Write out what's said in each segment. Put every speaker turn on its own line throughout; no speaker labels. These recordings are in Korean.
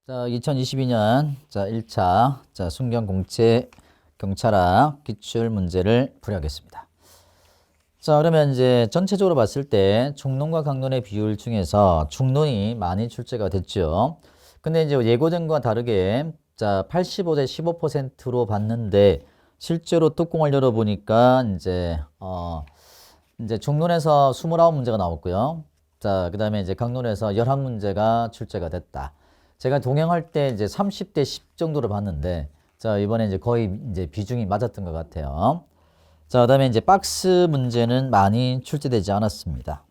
자, 2022년 1차 순경 공채 경찰학 기출 문제를 풀이하겠습니다. 자, 그러면 이제 전체적으로 봤을 때 중론과 강론의 비율 중에서 중론이 많이 출제가 됐죠. 근데 이제 예고된 거와 다르게 85대 15%로 봤는데 실제로 뚜껑을 열어보니까 이제 중론에서 29문제가 나왔고요. 자, 그다음에 이제 강론에서 11문제가 출제가 됐다. 제가 동영할 때 이제 30대 10 정도로 봤는데, 자, 이번에 이제 거의 이제 비중이 맞았던 것 같아요. 자, 그다음에 이제 박스 문제는 많이 출제되지 않았습니다.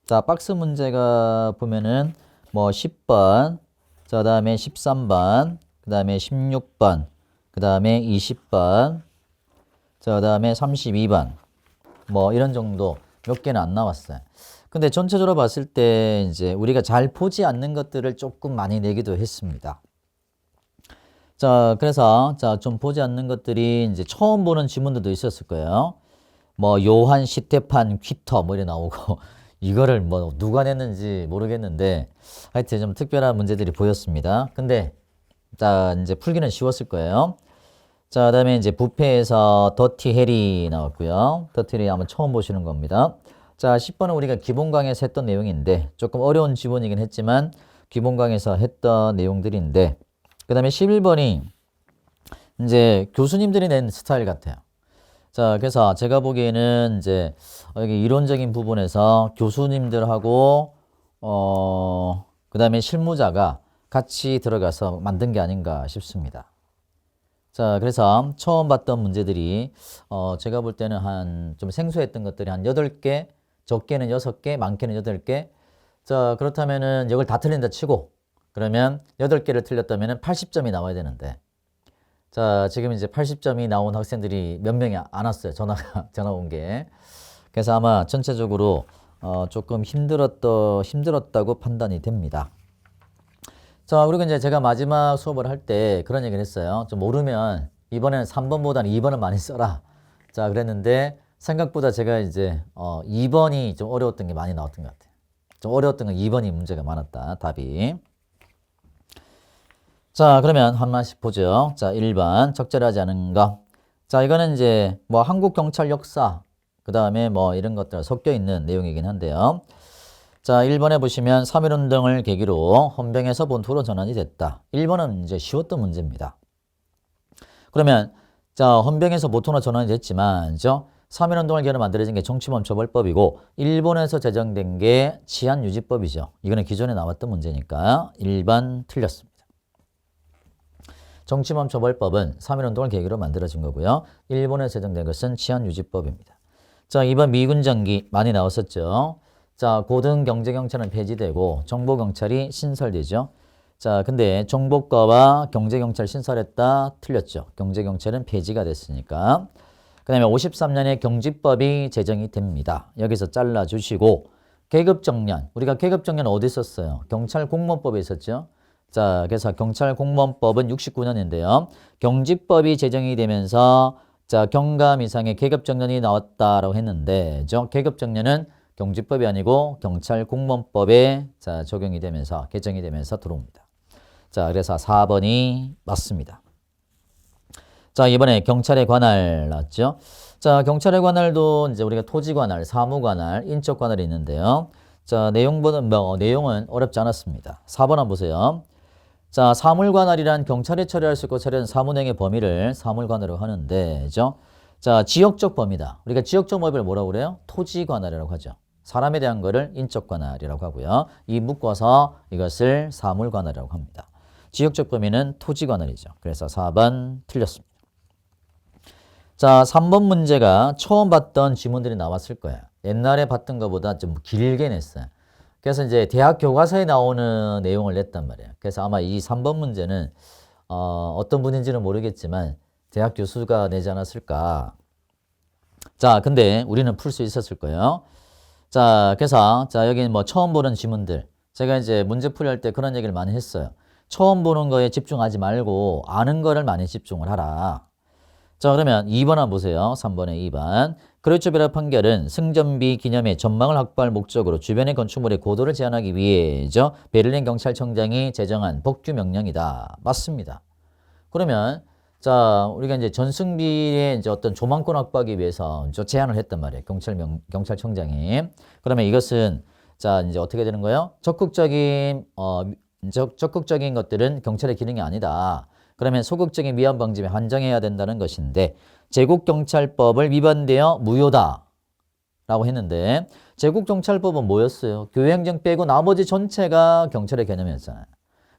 자, 박스 문제가 보면은 뭐 10번, 자, 그다음에 13번, 그다음에 16번, 그다음에 20번, 자, 그다음에 32번, 뭐 이런 정도 몇 개는 안 나왔어요. 근데 전체적으로 봤을 때 이제 우리가 잘 보지 않는 것들을 조금 많이 내기도 했습니다. 자, 그래서 좀 보지 않는 것들이 이제 처음 보는 지문들도 있었을 거예요. 뭐 요한 시테판 퀴터 뭐 이래 나오고 이거를 뭐 누가 냈는지 모르겠는데 하여튼 좀 특별한 문제들이 보였습니다. 근데 자, 이제 풀기는 쉬웠을 거예요. 자, 그다음에 이제 부패에서 더티 해리 나왔고요. 더티 해리 한번 처음 보시는 겁니다. 자, 10번은 우리가 기본 강의에서 했던 내용인데 조금 어려운 지문이긴 했지만 기본 강의에서 했던 내용들인데, 그 다음에 11번이 이제 교수님들이 낸 스타일 같아요. 자, 그래서 제가 보기에는 이제 여기 이론적인 부분에서 교수님들하고 그 다음에 실무자가 같이 들어가서 만든 게 아닌가 싶습니다. 자, 그래서 처음 봤던 문제들이 제가 볼 때는 한 좀 생소했던 것들이 한 8개, 적게는 6개, 많게는 8개. 자, 그렇다면은 이걸 다 틀린다 치고 그러면 8개를 틀렸다면은 80점이 나와야 되는데, 자, 지금 이제 80점이 나온 학생들이 몇 명이 안 왔어요. 전화 온 게. 그래서 아마 전체적으로 조금 힘들었다고 판단이 됩니다. 자, 그리고 이제 제가 마지막 수업을 할 때 그런 얘기를 했어요. 좀 모르면 이번에는 3번보다는 2번을 많이 써라. 자, 그랬는데 생각보다 제가 이제 2번이 좀 어려웠던 게 많이 나왔던 것 같아요. 좀 어려웠던 건 2번이 문제가 많았다, 답이. 자, 그러면 하나씩 보죠. 자, 1번 적절하지 않은 거. 자, 이거는 이제 뭐 한국 경찰 역사, 그 다음에 뭐 이런 것들 섞여 있는 내용이긴 한데요. 자, 1번에 보시면 3.1운동을 계기로 헌병에서 본토로 전환이 됐다. 1번은 이제 쉬웠던 문제입니다. 그러면 자, 헌병에서 본토로 전환이 됐지만 3.1운동을 계기로 만들어진 게 정치범처벌법이고 일본에서 제정된 게 치안유지법이죠. 이거는 기존에 나왔던 문제니까 1번 틀렸습니다. 정치범처벌법은 3.1운동을 계기로 만들어진 거고요. 일본에서 제정된 것은 치안유지법입니다. 자, 2번 미군정기 많이 나왔었죠. 자, 고등경제경찰은 폐지되고 정보경찰이 신설되죠. 자, 근데 정보과와 경제경찰 신설했다? 틀렸죠. 경제경찰은 폐지가 됐으니까. 그 다음에 53년에 경직법이 제정이 됩니다. 여기서 잘라주시고 계급정년. 우리가 계급정년 어디 있었어요? 경찰공무원법에 있었죠. 자, 그래서 경찰공무원법은 69년인데요. 경직법이 제정이 되면서 자, 경감 이상의 계급정년이 나왔다라고 했는데 계급정년은 경직법이 아니고 경찰공무원법에 자, 적용이 되면서 개정이 되면서 들어옵니다. 자, 그래서 4번이 맞습니다. 자, 이번에 경찰의 관할 나왔죠. 자, 경찰의 관할도 이제 우리가 토지관할, 사무관할, 인적관할이 있는데요. 자, 내용은 어렵지 않았습니다. 4번 한번 보세요. 자, 사물관할이란 경찰이 처리할 수 있고 처리하는 사무행의 범위를 사물관할이라고 하는데, 자, 지역적 범위다. 우리가 지역적 범위를 뭐라고 그래요? 토지관할이라고 하죠. 사람에 대한 거를 인적관할이라고 하고요. 이 묶어서 이것을 사물관할이라고 합니다. 지역적 범위는 토지관할이죠. 그래서 4번 틀렸습니다. 자, 3번 문제가 처음 봤던 지문들이 나왔을 거예요. 옛날에 봤던 것보다 좀 길게 냈어요. 그래서 이제 대학 교과서에 나오는 내용을 냈단 말이에요. 그래서 아마 이 3번 문제는 어떤 분인지는 모르겠지만 대학 교수가 내지 않았을까. 자, 근데 우리는 풀 수 있었을 거예요. 자, 그래서 자, 여기는 뭐 처음 보는 지문들. 제가 이제 문제 풀이할 때 그런 얘기를 많이 했어요. 처음 보는 거에 집중하지 말고 아는 거를 많이 집중을 하라. 자, 그러면 2번 한번 보세요. 3번에 2번. 그레초베르 판결은 승전비 기념의 전망을 확보할 목적으로 주변의 건축물의 고도를 제한하기 위해죠. 베를린 경찰청장이 제정한 법규 명령이다. 맞습니다. 그러면 자, 우리가 이제 전승비의 이제 어떤 조망권 확보하기 위해서 제안을 했단 말이에요. 경찰청장이. 그러면 이것은 자, 이제 어떻게 되는 거예요? 적극적인 것들은 경찰의 기능이 아니다. 그러면 소극적인 위반 방지에 한정해야 된다는 것인데 제국경찰법을 위반되어 무효다. 라고 했는데 제국경찰법은 뭐였어요? 교외행정 빼고 나머지 전체가 경찰의 개념이었잖아요.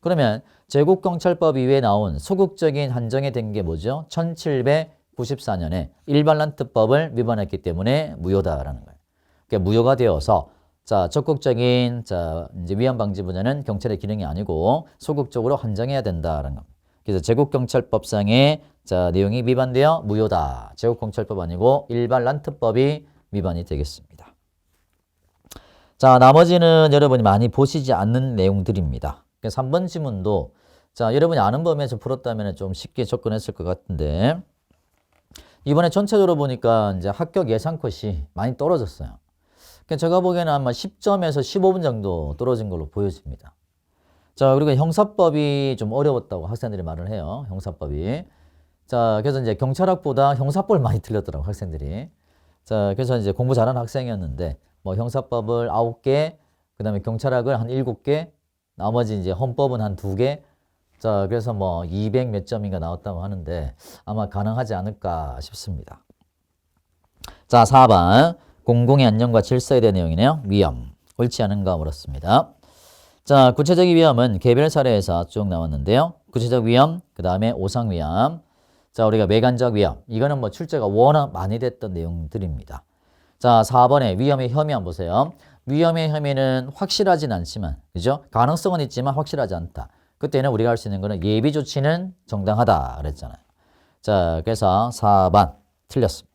그러면 제국경찰법 이외에 나온 소극적인 한정에 된 게 뭐죠? 1794년에 일반란트법을 위반했기 때문에 무효다라는 거예요. 그러니까 무효가 되어서 자, 적극적인 자, 이제 위반 방지 분야는 경찰의 기능이 아니고 소극적으로 한정해야 된다라는 겁니다. 그래서 제국경찰법상의 자, 내용이 위반되어 무효다. 제국경찰법 아니고 일반란트법이 위반이 되겠습니다. 자, 나머지는 여러분이 많이 보시지 않는 내용들입니다. 3번 지문도 자, 여러분이 아는 범위에서 풀었다면 좀 쉽게 접근했을 것 같은데 이번에 전체적으로 보니까 이제 합격 예상 컷이 많이 떨어졌어요. 그러니까 제가 보기에는 아마 10점에서 15분 정도 떨어진 걸로 보여집니다. 자, 그리고 형사법이 좀 어려웠다고 학생들이 말을 해요. 형사법이. 자, 그래서 이제 경찰학보다 형사법을 많이 틀렸더라고 학생들이. 자, 그래서 이제 공부 잘하는 학생이었는데 뭐 형사법을 9개, 그다음에 경찰학을 한 7개, 나머지 이제 헌법은 한 2개. 자, 그래서 뭐 200 몇 점인가 나왔다고 하는데 아마 가능하지 않을까 싶습니다. 자, 4번. 공공의 안녕과 질서에 대한 내용이네요. 위험. 옳지 않은가 물었습니다. 자, 구체적인 위험은 개별 사례에서 쭉 나왔는데요. 구체적 위험, 그 다음에 오상 위험. 자, 우리가 외관적 위험. 이거는 뭐 출제가 워낙 많이 됐던 내용들입니다. 자, 4번에 위험의 혐의 한번 보세요. 위험의 혐의는 확실하진 않지만, 그죠? 가능성은 있지만 확실하지 않다. 그때는 우리가 할 수 있는 거는 예비 조치는 정당하다 그랬잖아요. 자, 그래서 4번 틀렸습니다.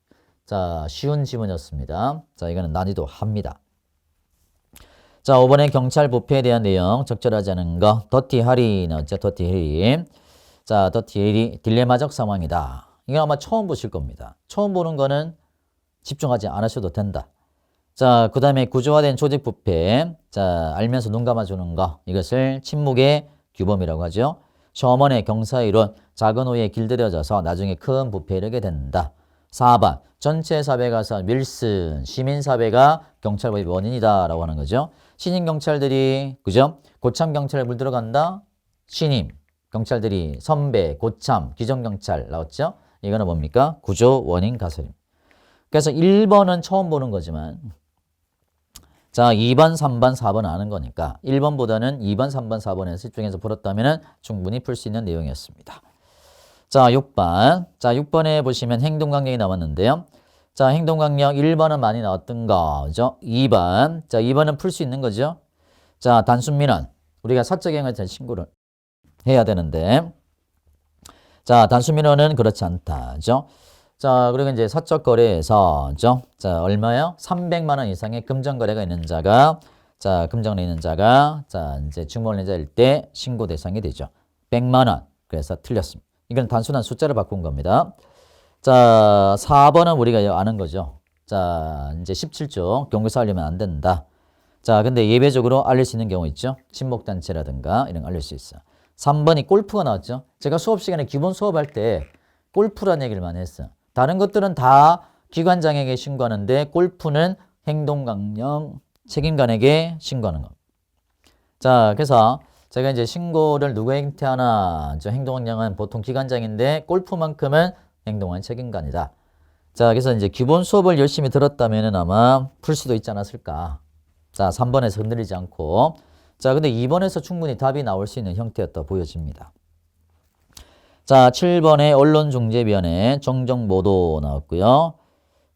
자, 쉬운 지문이었습니다. 자, 이거는 난이도 합니다. 자, 5번에 경찰 부패에 대한 내용 적절하지 않은 거 더티 하리 나왔죠. 더티 해리. 자, 더티 해리 딜레마적 상황이다. 이건 아마 처음 보실 겁니다. 처음 보는 거는 집중하지 않으셔도 된다. 자, 그 다음에 구조화된 조직 부패. 자, 알면서 눈 감아주는 거. 이것을 침묵의 규범이라고 하죠. 셔먼의 경사이론 작은 오해에 길들여져서 나중에 큰 부패에 이르게 된다. 4번 전체 사회가서 윌슨 시민사회가 경찰법의 원인이다 라고 하는 거죠. 신임 경찰들이 그죠? 고참 경찰에 물들어간다. 신임 경찰들이 선배, 고참, 기존경찰 나왔죠. 이거는 뭡니까? 구조 원인 가설입니다. 그래서 1번은 처음 보는 거지만 자, 2번, 3번, 4번 아는 거니까 1번보다는 2번, 3번, 4번에서 집중해서 풀었다면 충분히 풀 수 있는 내용이었습니다. 자, 6번. 자, 6번에 보시면 행동강령이 나왔는데요. 자, 행동강령 1번은 많이 나왔던 거죠. 2번. 자, 2번은 풀 수 있는 거죠. 자, 단순민원. 우리가 사적 행위에 대한 신고를 해야 되는데 자, 단순민원은 그렇지 않다죠. 자, 그리고 이제 사적 거래에서 자, 얼마요? 300만 원 이상의 금전 거래가 있는 자가 자, 금전에 있는 자가 자, 이제 증권례자일 때 신고 대상이 되죠. 100만 원. 그래서 틀렸습니다. 이건 단순한 숫자를 바꾼 겁니다. 자, 4번은 우리가 아는 거죠. 자, 이제 17조 경고사 알리면 안 된다. 자, 근데 예외적으로 알릴 수 있는 경우 있죠. 친목단체라든가 이런 거 알릴 수 있어. 3번이 골프가 나왔죠. 제가 수업 시간에 기본 수업할 때 골프란 얘기를 많이 했어요. 다른 것들은 다 기관장에게 신고하는데 골프는 행동강령 책임관에게 신고하는 거. 자, 그래서 제가 이제 신고를 누구한테 하나, 행동강령은 보통 기관장인데 골프만큼은 행동한 책임관이다. 자, 그래서 이제 기본 수업을 열심히 들었다면 아마 풀 수도 있지 않았을까. 자, 3번에서 흔들리지 않고. 자, 근데 2번에서 충분히 답이 나올 수 있는 형태였다 보여집니다. 자, 7번에 언론중재위원회 정정보도 나왔고요.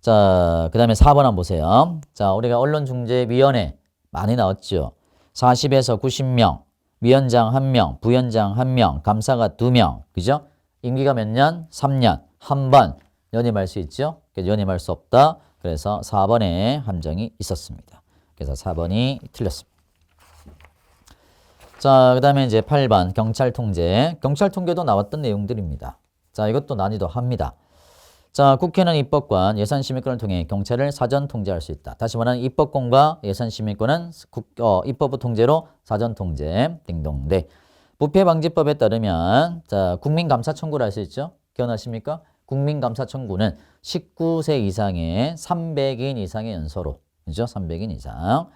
자, 그 다음에 4번 한번 보세요. 자, 우리가 언론중재위원회 많이 나왔죠. 40에서 90명, 위원장 1명, 부위원장 1명, 감사가 2명. 그죠? 임기가 몇 년? 3년. 한 번 연임할 수 있죠. 연임할 수 없다. 그래서 4번에 함정이 있었습니다. 그래서 4번이 틀렸습니다. 자, 그 다음에 이제 8번 경찰 통제. 경찰 통계도 나왔던 내용들입니다. 자, 이것도 난이도 합니다. 자, 국회는 입법권, 예산심의권을 통해 경찰을 사전 통제할 수 있다. 다시 말하면 입법권과 예산심의권은 입법부 통제로 사전 통제. 딩동대. 부패방지법에 따르면 자, 국민감사 청구를 할 수 있죠. 기억나십니까? 국민감사 청구는 19세 이상의 300인 이상의 연소로. 그죠? 300인 이상.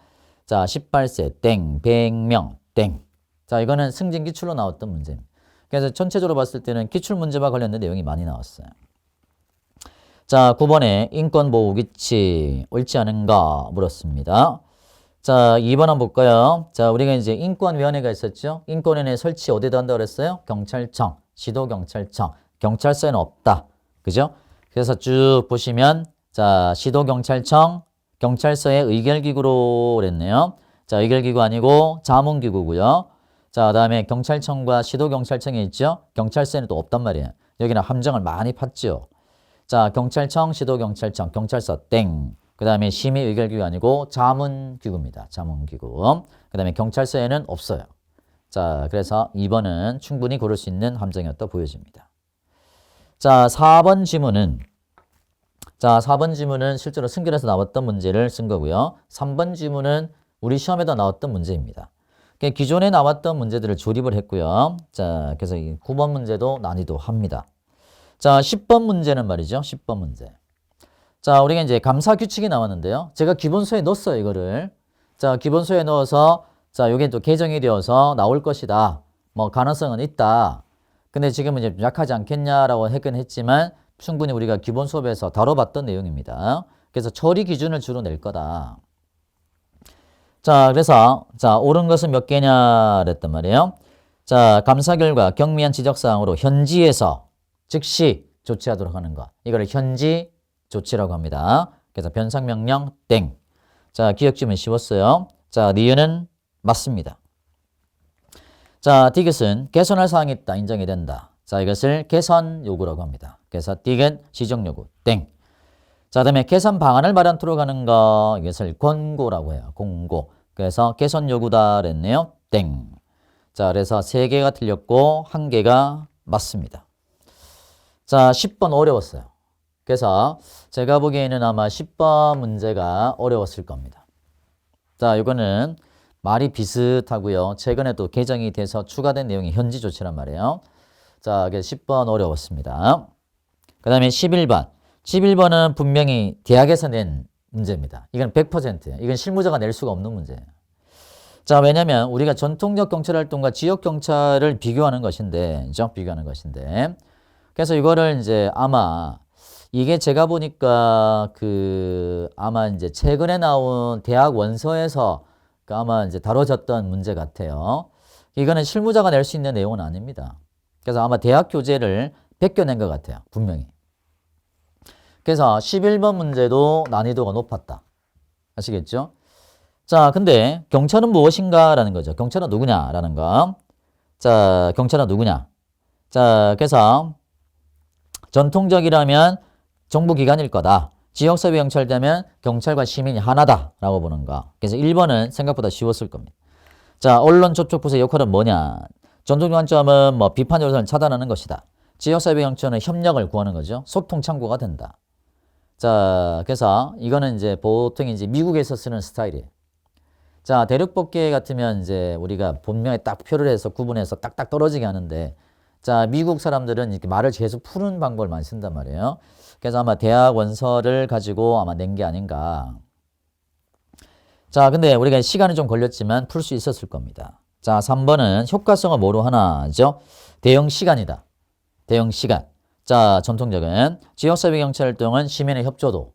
자, 18세 땡, 100명 땡. 자, 이거는 승진 기출로 나왔던 문제입니다. 그래서 전체적으로 봤을 때는 기출 문제와 관련된 내용이 많이 나왔어요. 자, 9번에 인권보호규칙 옳지 않은가 물었습니다. 자, 2번 한번 볼까요? 자, 우리가 이제 인권위원회가 있었죠. 인권위원회 설치 어디다 한다고 그랬어요? 경찰청, 시도경찰청. 경찰서에는 없다. 그죠? 그래서 쭉 보시면 자, 시도경찰청, 경찰서의 의결기구로 그랬네요. 자, 의결기구 아니고 자문기구고요. 자, 그다음에 경찰청과 시도경찰청에 있죠. 경찰서에는 또 없단 말이에요. 여기는 함정을 많이 팠죠. 자, 경찰청, 시도경찰청, 경찰서 땡. 그 다음에 심의의결기구 아니고 자문기구입니다. 자문기구. 그 다음에 경찰서에는 없어요. 자, 그래서 2번은 충분히 고를 수 있는 함정이었다 보여집니다. 자, 4번 지문은 실제로 승결에서 나왔던 문제를 쓴 거고요. 3번 지문은 우리 시험에도 나왔던 문제입니다. 기존에 나왔던 문제들을 조립을 했고요. 자, 그래서 이 9번 문제도 난이도 합니다. 자, 10번 문제는 말이죠. 10번 문제. 자, 우리가 이제 감사 규칙이 나왔는데요. 제가 기본서에 넣었어요, 이거를. 자, 기본서에 넣어서, 자, 요게 또 개정이 되어서 나올 것이다. 뭐, 가능성은 있다. 근데 지금은 이제 약하지 않겠냐라고 하긴 했지만, 충분히 우리가 기본 수업에서 다뤄봤던 내용입니다. 그래서 처리 기준을 주로 낼 거다. 자, 그래서, 자, 옳은 것은 몇 개냐, 그랬단 말이에요. 자, 감사 결과 경미한 지적사항으로 현지에서 즉시 조치하도록 하는 거. 이거를 현지 조치라고 합니다. 그래서 변상명령 땡. 자, 기억지면 쉬웠어요. 자, 니은은 맞습니다. 자, 디귿은 개선할 사항이 있다. 인정이 된다. 자, 이것을 개선 요구라고 합니다. 그래서 디귿 시정 요구 땡. 자, 그다음에 개선 방안을 마련토록 하는 거. 이것을 권고라고 해요. 공고. 그래서 개선 요구다 그랬네요. 땡. 자, 그래서 3개가 틀렸고 1개가 맞습니다. 자, 10번 어려웠어요. 그래서 제가 보기에는 아마 10번 문제가 어려웠을 겁니다. 자, 이거는 말이 비슷하고요. 최근에 또 개정이 돼서 추가된 내용이 현지 조치란 말이에요. 자, 그래서 10번 어려웠습니다. 그 다음에 11번. 11번은 분명히 대학에서 낸 문제입니다. 이건 100%예요. 이건 실무자가 낼 수가 없는 문제예요. 자, 왜냐면 우리가 전통적 경찰활동과 지역 경찰을 비교하는 것인데, 비교하는 것인데. 그래서 이거를 이제 아마 이게 제가 보니까 아마 이제 최근에 나온 대학 원서에서 아마 이제 다뤄졌던 문제 같아요. 이거는 실무자가 낼 수 있는 내용은 아닙니다. 그래서 아마 대학 교재를 베껴낸 것 같아요. 분명히. 그래서 11번 문제도 난이도가 높았다. 아시겠죠? 자, 근데 경찰은 무엇인가? 라는 거죠. 경찰은 누구냐라는 거. 자, 경찰은 누구냐? 자, 그래서 전통적이라면 정부기관일 거다. 지역사회 경찰되면 경찰과 시민이 하나다라고 보는 거. 그래서 1번은 생각보다 쉬웠을 겁니다. 자, 언론 접촉 부서의 역할은 뭐냐? 전통적 관점은 뭐 비판 요소를 차단하는 것이다. 지역사회 경찰은 협력을 구하는 거죠. 소통 창구가 된다. 자, 그래서 이거는 이제 보통 이제 미국에서 쓰는 스타일이에요. 자, 대륙법계 같으면 이제 우리가 본명에 딱 표를 해서 구분해서 딱딱 떨어지게 하는데, 자, 미국 사람들은 이렇게 말을 계속 푸는 방법을 많이 쓴단 말이에요. 그래서 아마 대학 원서를 가지고 아마 낸 게 아닌가. 자, 근데 우리가 시간이 좀 걸렸지만 풀 수 있었을 겁니다. 자, 3번은 효과성을 뭐로 하나죠? 대응 시간이다. 대응 시간. 자, 전통적인 지역사회 경찰 활동은 시민의 협조도.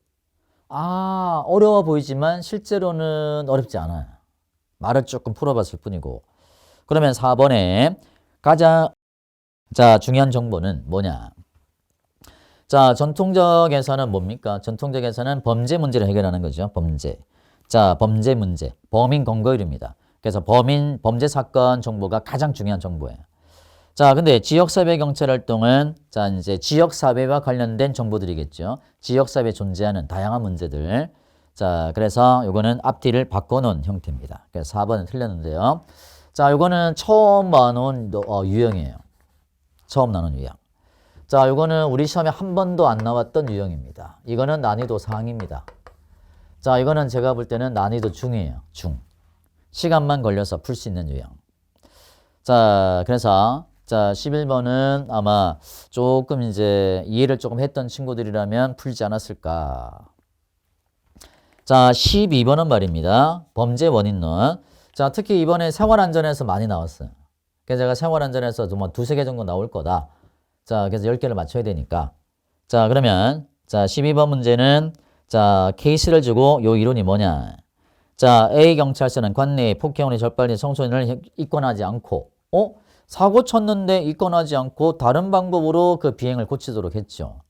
아, 어려워 보이지만 실제로는 어렵지 않아요. 말을 조금 풀어봤을 뿐이고. 그러면 4번에 가장 중요한 정보는 뭐냐? 자, 전통적에서는 뭡니까? 전통적에서는 범죄 문제를 해결하는 거죠. 범죄. 자, 범죄 문제. 범인 검거율입니다. 그래서 범죄 사건 정보가 가장 중요한 정보예요. 자, 근데 지역사회 경찰 활동은 자, 이제 지역사회와 관련된 정보들이겠죠. 지역사회에 존재하는 다양한 문제들. 자, 그래서 요거는 앞뒤를 바꿔놓은 형태입니다. 그래서 4번은 틀렸는데요. 자, 요거는 처음 나눈 유형이에요. 처음 나눈 유형. 자, 이거는 우리 시험에 한 번도 안 나왔던 유형입니다. 이거는 난이도 상입니다. 자, 이거는 제가 볼 때는 난이도 중이에요. 중. 시간만 걸려서 풀 수 있는 유형. 자, 그래서 자, 11번은 아마 조금 이제 이해를 조금 했던 친구들이라면 풀지 않았을까. 자, 12번은 말입니다. 범죄 원인론. 자, 특히 이번에 생활안전에서 많이 나왔어요. 그래서 제가 생활안전에서 뭐 두세 개 정도 나올 거다. 자, 그래서 10개를 맞춰야 되니까. 자, 그러면 자, 12번 문제는 자, 케이스를 주고 요 이론이 뭐냐. 자, A 경찰서는 관내에 폭행원이 적발된 청소년을 입건하지 않고 사고 쳤는데 입건하지 않고 다른 방법으로 그 비행을 고치도록 했죠.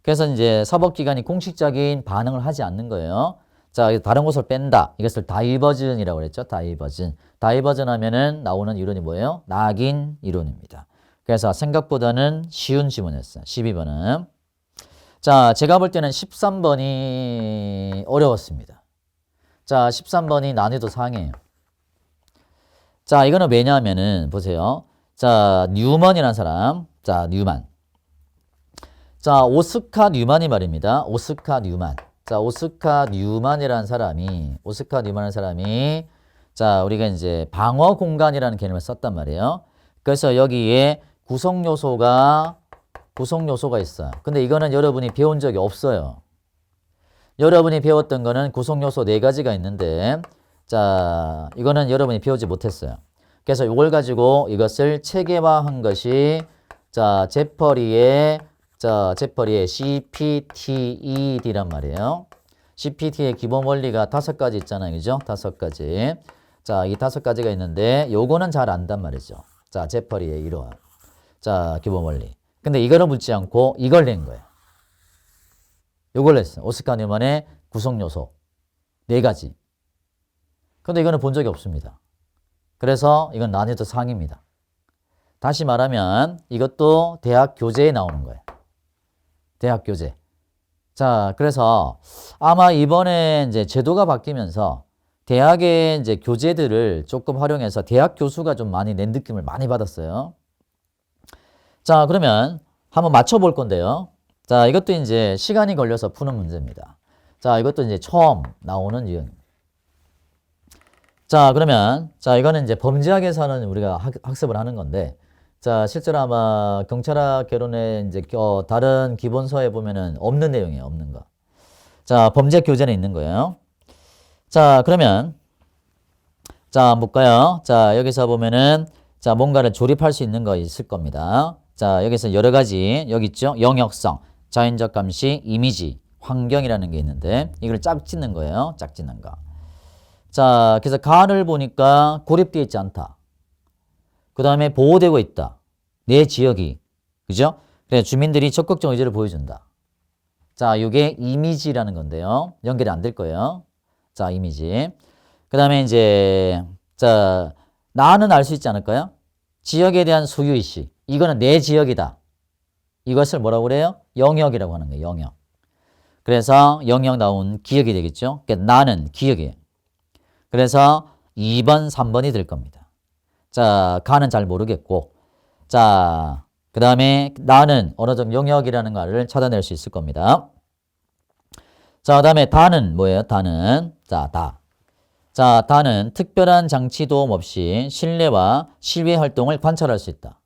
그래서 이제 사법기관이 공식적인 반응을 하지 않는 거예요. 자, 다른 곳을 뺀다. 이것을 다이버전이라고 그랬죠. 다이버전. 다이버전 하면은 나오는 이론이 뭐예요? 낙인 이론입니다. 그래서 생각보다는 쉬운 지문이었어요. 12번은. 자, 제가 볼 때는 13번이 어려웠습니다. 자, 13번이 난이도 상이에요. 자, 이거는 왜냐하면은 보세요. 자, 뉴먼이라는 사람. 자, 뉴만. 자, 오스카 뉴만이 말입니다. 오스카 뉴만. 자, 오스카 뉴만이라는 사람이 자, 우리가 이제 방어 공간이라는 개념을 썼단 말이에요. 그래서 여기에 구성 요소가 있어요. 근데 이거는 여러분이 배운 적이 없어요. 여러분이 배웠던 거는 구성 요소 4가지가 있는데 자, 이거는 여러분이 배우지 못했어요. 그래서 이걸 가지고 이것을 체계화한 것이 자, 제퍼리의 CPTED란 말이에요. CPT의 기본 원리가 5가지 있잖아요. 그죠? 5가지. 자, 이 5가지가 있는데 요거는 잘 안단 말이죠. 자, 제퍼리의 이론. 자, 기본 원리. 근데 이거를 묻지 않고 이걸 낸 거예요. 요걸 냈어요. 오스카 뉴만의 구성 요소 4가지. 근데 이거는 본 적이 없습니다. 그래서 이건 난이도 상입니다. 다시 말하면 이것도 대학 교재에 나오는 거예요. 대학 교재. 자, 그래서 아마 이번에 이제 제도가 바뀌면서 대학의 이제 교재들을 조금 활용해서 대학 교수가 좀 많이 낸 느낌을 많이 받았어요. 자, 그러면 한번 맞춰볼 건데요. 자, 이것도 이제 시간이 걸려서 푸는 문제입니다. 자, 이것도 이제 처음 나오는 유형입니다. 자, 그러면 자, 이거는 이제 범죄학에서는 우리가 학습을 하는 건데 자, 실제로 아마 경찰학 개론에 이제 다른 기본서에 보면은 없는 내용이에요. 없는 거. 자, 범죄 교재는 있는 거예요. 자, 그러면 자, 볼까요? 자, 여기서 보면은 자, 뭔가를 조립할 수 있는 거 있을 겁니다. 자, 여기서 여러 가지 여기 있죠? 영역성, 자연적 감시, 이미지, 환경이라는 게 있는데 이걸 짝 짓는 거예요. 짝 짓는 거. 자, 그래서 간을 보니까 고립되어 있지 않다. 그 다음에 보호되고 있다. 내 지역이. 그죠? 그래서 주민들이 적극적 의지를 보여준다. 자, 이게 이미지라는 건데요. 연결이 안 될 거예요. 자, 이미지. 그 다음에 이제, 자, 나는 알 수 있지 않을까요? 지역에 대한 소유의식. 이거는 내 지역이다. 이것을 뭐라고 그래요? 영역이라고 하는 거예요. 영역. 그래서 영역 나온 기억이 되겠죠? 그러니까 나는 기억이에요. 그래서 2번, 3번이 될 겁니다. 자, 가는 잘 모르겠고. 자, 그 다음에 나는 어느 정도 영역이라는 말을 찾아낼 수 있을 겁니다. 자, 그 다음에 다는 뭐예요? 다는. 자, 다. 자, 다는 특별한 장치 도움 없이 실내와 실외 활동을 관찰할 수 있다.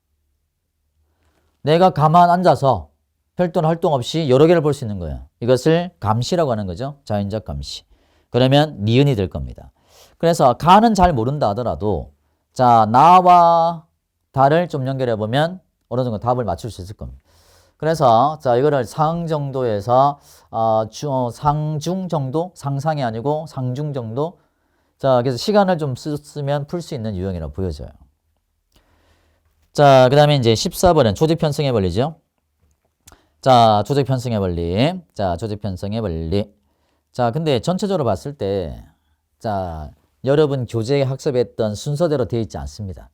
내가 가만 앉아서 별도의 활동 없이 여러 개를 볼 수 있는 거예요. 이것을 감시라고 하는 거죠. 자연적 감시. 그러면 니은이 될 겁니다. 그래서 가는 잘 모른다 하더라도 자, 나와 다를 좀 연결해 보면 어느 정도 답을 맞출 수 있을 겁니다. 그래서 자, 이거를 상 정도에서 상중 정도, 상상이 아니고 상중 정도. 자, 그래서 시간을 좀 쓰면 풀 수 있는 유형이라고 보여져요. 자, 그 다음에 이제 14번은 조직 편성의 원리죠. 자, 조직 편성의 원리. 자, 조직 편성의 원리. 자, 근데 전체적으로 봤을 때 자, 여러분 교재에 학습했던 순서대로 되어 있지 않습니다.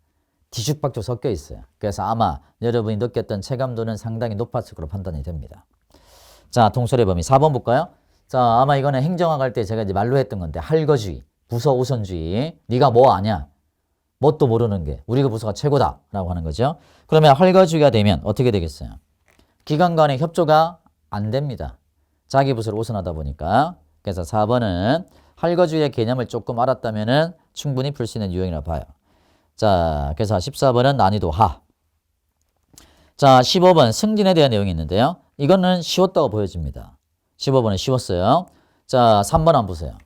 뒤죽박죽 섞여 있어요. 그래서 아마 여러분이 느꼈던 체감도는 상당히 높았을 거로 판단이 됩니다. 자, 동설의 범위 4번 볼까요? 자, 아마 이거는 행정학 할 때 제가 이제 말로 했던 건데 할거주의, 부서 우선주의. 네가 뭐 아냐? 뭣도 모르는 게 우리 그 부서가 최고다 라고 하는 거죠. 그러면 할거주의가 되면 어떻게 되겠어요? 기관 간의 협조가 안 됩니다. 자기 부서를 우선하다 보니까. 그래서 4번은 할거주의 개념을 조금 알았다면은 충분히 풀 수 있는 유형이라 봐요. 자, 그래서 14번은 난이도 하. 자, 15번 승진에 대한 내용이 있는데요. 이거는 쉬웠다고 보여집니다. 15번은 쉬웠어요. 자, 3번 한번 보세요.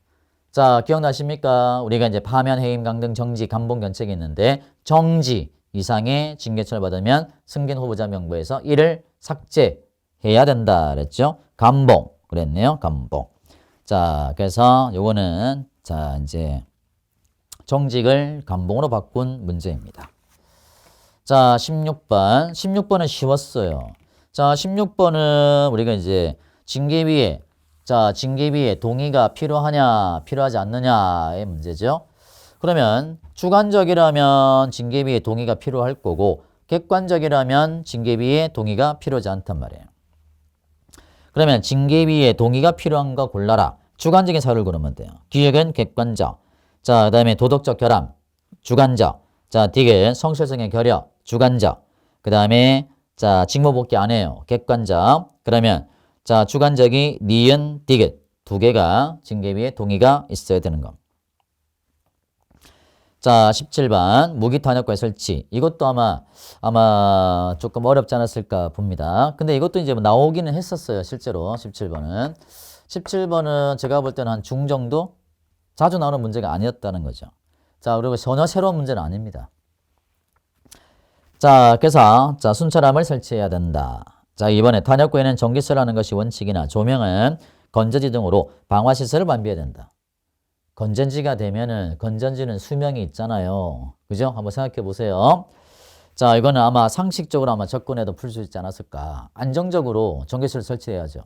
자, 기억나십니까? 우리가 이제 파면, 해임, 강등, 정지, 감봉, 견책이 있는데 정지 이상의 징계처를 받으면 승진 후보자 명부에서 이를 삭제해야 된다 그랬죠. 감봉 그랬네요. 감봉. 자, 그래서 요거는 자, 이제 정직을 감봉으로 바꾼 문제입니다. 자, 16번. 16번은 쉬웠어요. 자, 16번은 우리가 이제 징계위에 자, 징계위에 동의가 필요하냐, 필요하지 않느냐의 문제죠. 그러면 주관적이라면 징계위에 동의가 필요할 거고 객관적이라면 징계위에 동의가 필요하지 않단 말이에요. 그러면 징계위에 동의가 필요한 거 골라라. 주관적인 사유를 고르면 돼요. 기획은 객관적. 자, 그 다음에 도덕적 결함, 주관적. 자, 디귿 성실성의 결여, 주관적. 그 다음에 자, 직무복귀 안 해요. 객관적. 그러면 자, 주관적이 니은, 디귿 두 개가 징계위에 동의가 있어야 되는 거. 자, 17번 무기탄약과의 설치. 이것도 아마 조금 어렵지 않았을까 봅니다. 근데 이것도 이제 나오기는 했었어요. 실제로 17번은. 17번은 제가 볼 때는 한 중 정도? 자주 나오는 문제가 아니었다는 거죠. 자, 그리고 전혀 새로운 문제는 아닙니다. 자, 그래서 자, 순찰함을 설치해야 된다. 자, 이번에 탄약구에는 전기세라는 것이 원칙이나 조명은 건전지 등으로 방화시설을 완비해야 된다. 건전지가 되면은 건전지는 수명이 있잖아요. 그죠? 한번 생각해 보세요. 자, 이거는 아마 상식적으로 아마 접근해도 풀 수 있지 않았을까. 안정적으로 전기세를 설치해야죠.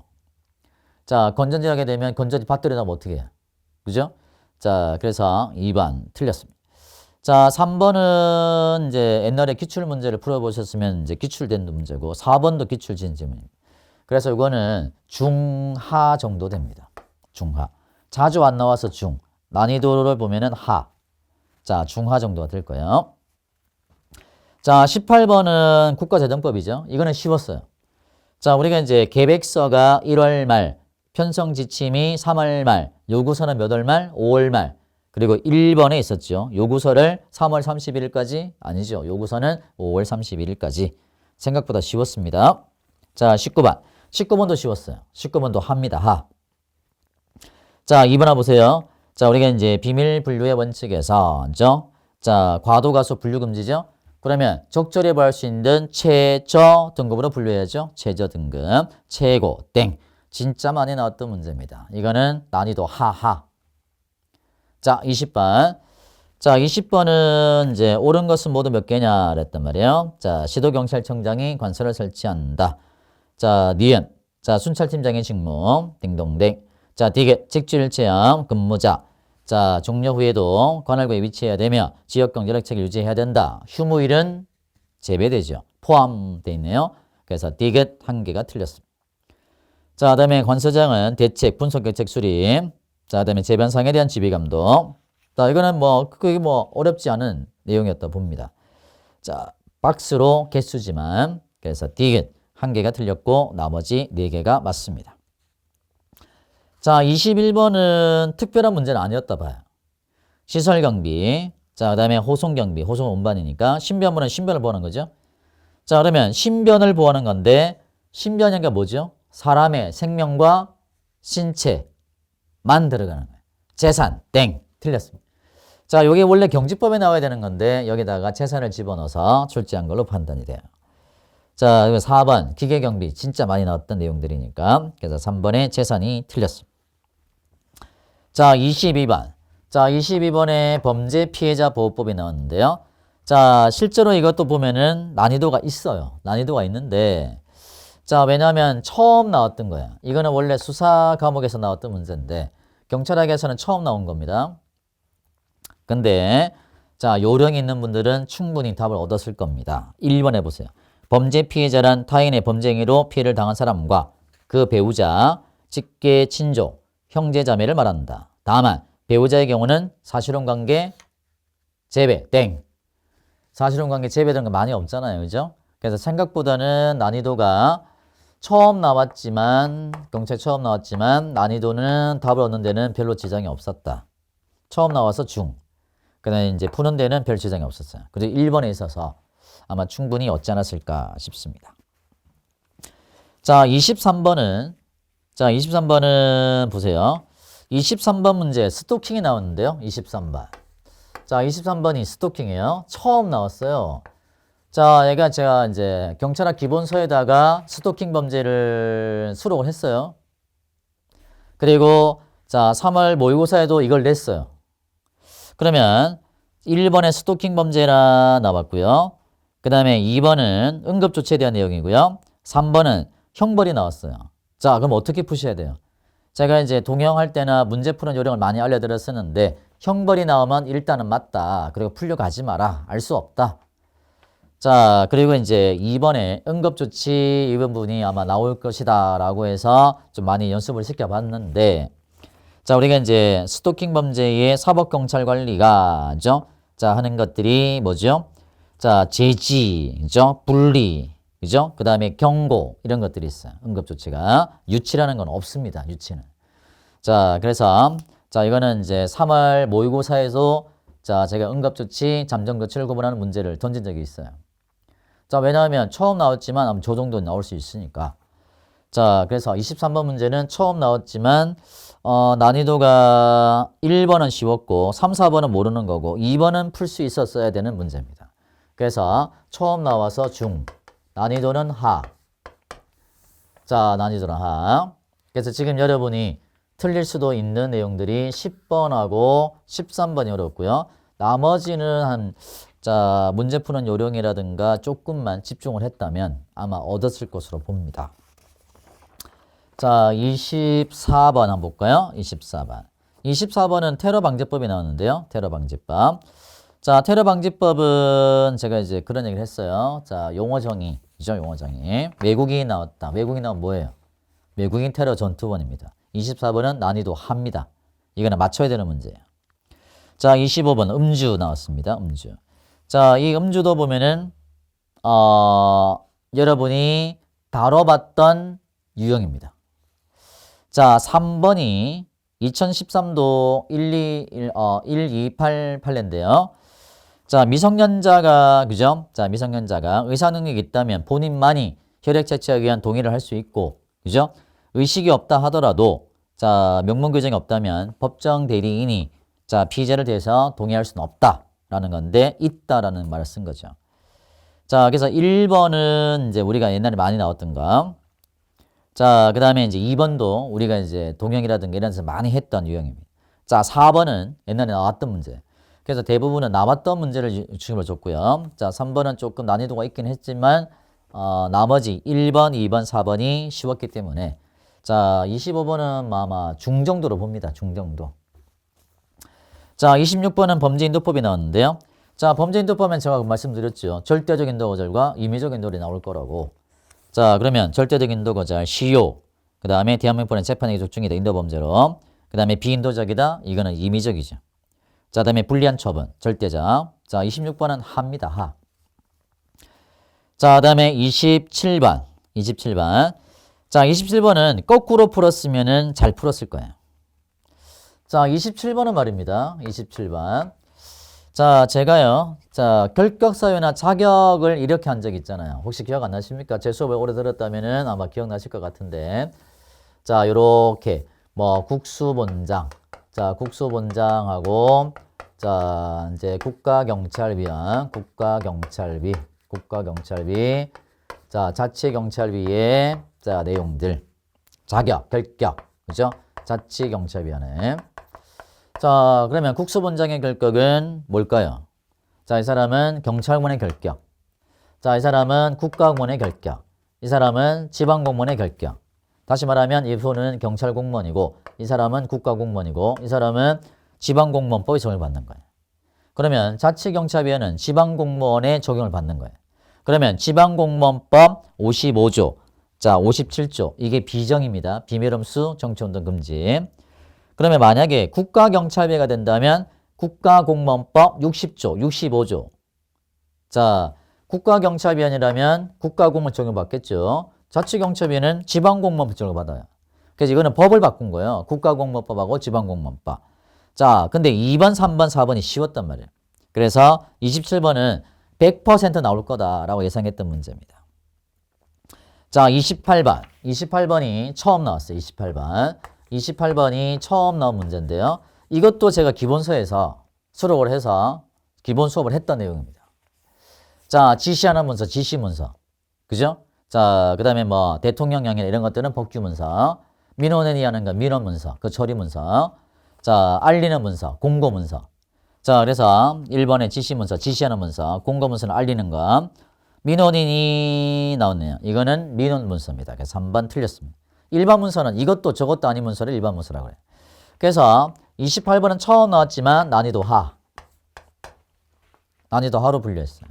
자, 건전지 하게 되면 건전지 배터리 나면 어떻게 해요? 그죠? 자, 그래서 2번 틀렸습니다. 자, 3번은 이제 옛날에 기출 문제를 풀어보셨으면 이제 기출된 문제고 4번도 기출진 질문입니다. 그래서 이거는 중하 정도 됩니다. 중하. 자주 안 나와서 중. 난이도를 보면은 하. 자, 중하 정도가 될 거예요. 자, 18번은 국가재정법이죠. 이거는 쉬웠어요. 자, 우리가 이제 계획서가 1월 말, 편성 지침이 3월 말, 요구서는 몇 월 말? 5월 말. 그리고 1번에 있었죠. 요구서를 3월 31일까지 아니죠. 요구서는 5월 31일까지. 생각보다 쉬웠습니다. 자, 19번. 19번도 쉬웠어요. 19번도 합니다. 하. 자, 2번 와보세요. 자, 우리가 이제 비밀 분류의 원칙에서, 자, 과도가소 분류 금지죠. 그러면 적절히 구할 수 있는 최저 등급으로 분류해야죠. 최저 등급, 최고, 땡. 진짜 많이 나왔던 문제입니다. 이거는 난이도 하하. 자, 20번. 자, 20번은 이제 옳은 것은 모두 몇 개냐 그랬단 말이에요. 자, 시도경찰청장이 관서를 설치한다. 자, 니은. 자, 순찰팀장의 직무. 딩동댕. 자, 디귿. 직주일체험 근무자. 자, 종료 후에도 관할구에 위치해야 되며 지역경 연락책을 유지해야 된다. 휴무일은 제외되죠. 포함되어 있네요. 그래서 디귿 한 개가 틀렸습니다. 자, 그다음에 관서장은 대책, 분석, 계책, 수립. 자, 그다음에 재변상에 대한 지휘감독. 자, 이거는 그게 어렵지 않은 내용이었다 봅니다. 자, 박스로 개수지만 그래서 디귿 한 개가 틀렸고 나머지 네 개가 맞습니다. 자, 21번은 특별한 문제는 아니었다 봐요. 시설경비. 자, 그다음에 호송경비. 호송은 운반이니까 신변부는 신변을 보호하는 거죠. 자, 그러면 신변을 보호하는 건데 신변이가 뭐죠? 사람의 생명과 신체만 들어가는 거예요. 재산, 땡. 틀렸습니다. 자, 이게 원래 경지법에 나와야 되는 건데 여기다가 재산을 집어넣어서 출제한 걸로 판단이 돼요. 자, 4번 기계경비 진짜 많이 나왔던 내용들이니까 그래서 3번에 재산이 틀렸습니다. 자, 22번. 자, 22번에 범죄 피해자 보호법이 나왔는데요. 자, 실제로 이것도 보면은 난이도가 있어요. 난이도가 있는데 자, 왜냐하면 처음 나왔던 거예요. 이거는 원래 수사 과목에서 나왔던 문제인데 경찰학에서는 처음 나온 겁니다. 근데 자, 요령이 있는 분들은 충분히 답을 얻었을 겁니다. 1번 해보세요. 범죄 피해자란 타인의 범죄 행위로 피해를 당한 사람과 그 배우자, 직계 친족, 형제 자매를 말한다. 다만 배우자의 경우는 사실혼 관계 제외, 땡. 사실혼 관계 제외되는 거 많이 없잖아요. 그죠? 그래서 생각보다는 난이도가 처음 나왔지만 경찰 처음 나왔지만 난이도는 답을 얻는 데는 별로 지장이 없었다. 처음 나와서 중. 그다음에 이제 푸는 데는 별 지장이 없었어요. 그리고 1번에 있어서 아마 충분히 얻지 않았을까 싶습니다. 자, 23번은 보세요. 23번 문제 스토킹이 나왔는데요. 23번. 자, 23번이 스토킹이에요. 처음 나왔어요. 자, 얘가 제가 이제 경찰학 기본서에다가 스토킹 범죄를 수록을 했어요. 그리고 자, 3월 모의고사에도 이걸 냈어요. 그러면 1번에 스토킹 범죄라 나왔고요. 그 다음에 2번은 응급조치에 대한 내용이고요. 3번은 형벌이 나왔어요. 자, 그럼 어떻게 푸셔야 돼요? 제가 이제 동영할 때나 문제 푸는 요령을 많이 알려드렸었는데 형벌이 나오면 일단은 맞다. 그리고 풀려가지 마라. 알 수 없다. 자, 그리고 이제 2번에 응급조치 이 부분이 아마 나올 것이다 라고 해서 좀 많이 연습을 시켜봤는데 자, 우리가 이제 스토킹 범죄의 사법경찰관리가 자, 하는 것들이 뭐죠? 자, 제지, 그죠? 분리, 그죠? 그 다음에 경고 이런 것들이 있어요. 응급조치가. 유치라는 건 없습니다. 유치는. 자, 그래서 자, 이거는 이제 3월 모의고사에서 자, 제가 응급조치, 잠정조치를 구분하는 문제를 던진 적이 있어요. 자, 왜냐하면 처음 나왔지만 아마 저 정도는 나올 수 있으니까. 자, 그래서 23번 문제는 처음 나왔지만 난이도가 1번은 쉬웠고 3, 4번은 모르는 거고 2번은 풀 수 있었어야 되는 문제입니다. 그래서 처음 나와서 중, 난이도는 하. 자, 난이도는 하. 그래서 지금 여러분이 틀릴 수도 있는 내용들이 10번하고 13번이 어렵고요. 나머지는 자, 문제 푸는 요령이라든가 조금만 집중을 했다면 아마 얻었을 것으로 봅니다. 자, 24번 한번 볼까요? 24번. 24번은 테러방지법이 나오는데요. 테러방지법. 자, 테러방지법은 제가 이제 그런 얘기를 했어요. 자, 용어정의죠, 용어정의. 외국인이 나왔다. 외국인 나오면 뭐예요? 외국인 테러 전투원입니다. 24번은 난이도 하입니다. 이거는 맞춰야 되는 문제예요. 자, 25번 음주 나왔습니다. 음주. 자, 이 음주도 보면은 여러분이 다뤄봤던 유형입니다. 자, 3번이 2013도 1288인데요. 자, 미성년자가 그죠? 자, 미성년자가 의사 능력이 있다면 본인만이 혈액 채취하기 위한 동의를 할 수 있고, 그죠? 의식이 없다 하더라도 자, 명문 규정이 없다면 법정 대리인이 자, 피의자를 대해서 동의할 수는 없다라는 건데 있다라는 말을 쓴 거죠. 자, 그래서 1번은 이제 우리가 옛날에 많이 나왔던 거. 자, 그 다음에 이제 2번도 우리가 이제 동영이라든가 이런 데서 많이 했던 유형입니다. 자, 4번은 옛날에 나왔던 문제. 그래서 대부분은 나왔던 문제를 중심으로 줬고요. 자, 3번은 조금 난이도가 있긴 했지만 나머지 1번, 2번, 4번이 쉬웠기 때문에 자, 25번은 아마 중정도로 봅니다. 중정도. 자, 26번은 범죄인도법이 나왔는데요. 자, 범죄인도법은 제가 말씀드렸죠. 절대적인 도거절과 임의적인 도리 나올 거라고. 자, 그러면 절대적인 도거절, 시효. 그 다음에 대한민국법은 재판의 적중이다. 인도범죄로. 그 다음에 비인도적이다. 이거는 임의적이죠. 자, 다음에 불리한 처분, 절대적. 자, 26번은 하입니다. 하. 자, 그 다음에 27번. 27번. 자, 27번은 거꾸로 풀었으면은 잘 풀었을 거예요. 자, 27번은 말입니다. 27번. 자, 제가요. 자, 결격사유나 자격을 이렇게 한 적 있잖아요. 혹시 기억 안 나십니까? 제 수업을 오래 들었다면은 아마 기억나실 것 같은데. 자, 요렇게 뭐 국수본장. 자, 국수본장하고 자, 이제 국가경찰위원, 국가경찰위. 자, 자치경찰위의 자, 내용들. 자격, 결격. 그죠? 자치경찰위원회. 자, 그러면 국수본장의 결격은 뭘까요? 자, 이 사람은 경찰관의 결격. 자, 이 사람은 국가공무원의 결격. 이 사람은 지방공무원의 결격. 다시 말하면 이분은 경찰공무원이고 이 사람은 국가공무원이고 이 사람은 지방공무원법의 적용을 받는 거예요. 그러면 자치경찰위원회는 지방공무원의 적용을 받는 거예요. 그러면 지방공무원법 55조, 자 57조 이게 비정입니다. 비밀음수, 정치운동 금지. 그러면 만약에 국가경찰위가 된다면 국가공무원법 60조, 65조. 자, 국가경찰위원이라면 국가공무원 적용받겠죠. 자치경찰비는 지방공무원 쪽으로 받아요. 그래서 이거는 법을 바꾼 거예요. 국가공무원법하고 지방공무원법. 자, 근데 2번, 3번, 4번이 쉬웠단 말이에요. 그래서 27번은 100% 나올 거다라고 예상했던 문제입니다. 자, 28번. 28번이 처음 나왔어요. 28번. 28번이 처음 나온 문제인데요. 이것도 제가 기본서에서 수록을 해서 기본 수업을 했던 내용입니다. 자, 지시하는 문서, 지시문서. 그죠? 자, 그 다음에 뭐 대통령령이나 이런 것들은 법규문서. 민원인이 하는 건 민원문서, 그 처리문서. 자, 알리는 문서, 공고문서. 자, 그래서 1번에 지시문서, 지시하는 문서, 공고문서는 알리는 거. 민원인이 나왔네요. 이거는 민원문서입니다. 그래서 3번 틀렸습니다. 일반 문서는 이것도 저것도 아닌 문서를 일반 문서라고 해요. 그래서 28번은 처음 나왔지만 난이도 하. 난이도 하로 분류했어요.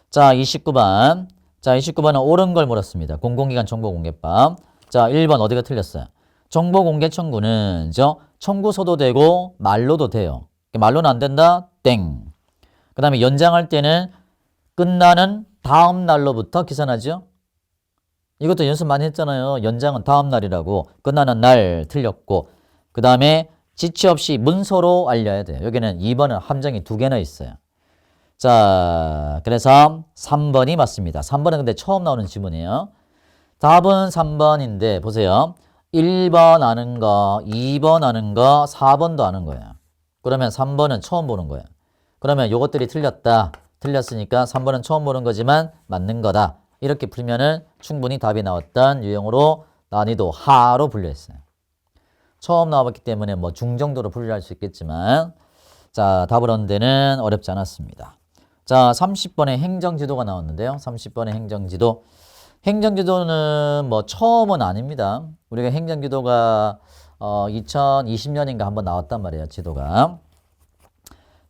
자, 29번. 자, 29번은 옳은 걸 물었습니다. 공공기관 정보공개법. 자, 1번 어디가 틀렸어요? 정보공개 청구는 청구서도 되고 말로도 돼요. 말로는 안 된다? 땡. 그 다음에 연장할 때는 끝나는 다음 날로부터 계산하죠. 이것도 연습 많이 했잖아요. 연장은 다음 날이라고. 끝나는 날 틀렸고. 그 다음에 지체 없이 문서로 알려야 돼요. 여기는 2번은 함정이 2개나 있어요. 자, 그래서 3번이 맞습니다. 3번은 근데 처음 나오는 지문이에요. 답은 3번인데 보세요. 1번 아는 거, 2번 아는 거, 4번도 아는 거예요. 그러면 3번은 처음 보는 거예요. 그러면 이것들이 틀렸다. 틀렸으니까 3번은 처음 보는 거지만 맞는 거다. 이렇게 풀면은 충분히 답이 나왔던 유형으로 난이도 하로 분류했어요. 처음 나와봤기 때문에 뭐 중정도로 분류할 수 있겠지만 자, 답을 얻는 데는 어렵지 않았습니다. 자, 30번에 행정지도가 나왔는데요. 30번에 행정지도. 행정지도는 뭐 처음은 아닙니다. 우리가 행정지도가 2020년인가 한번 나왔단 말이에요. 지도가.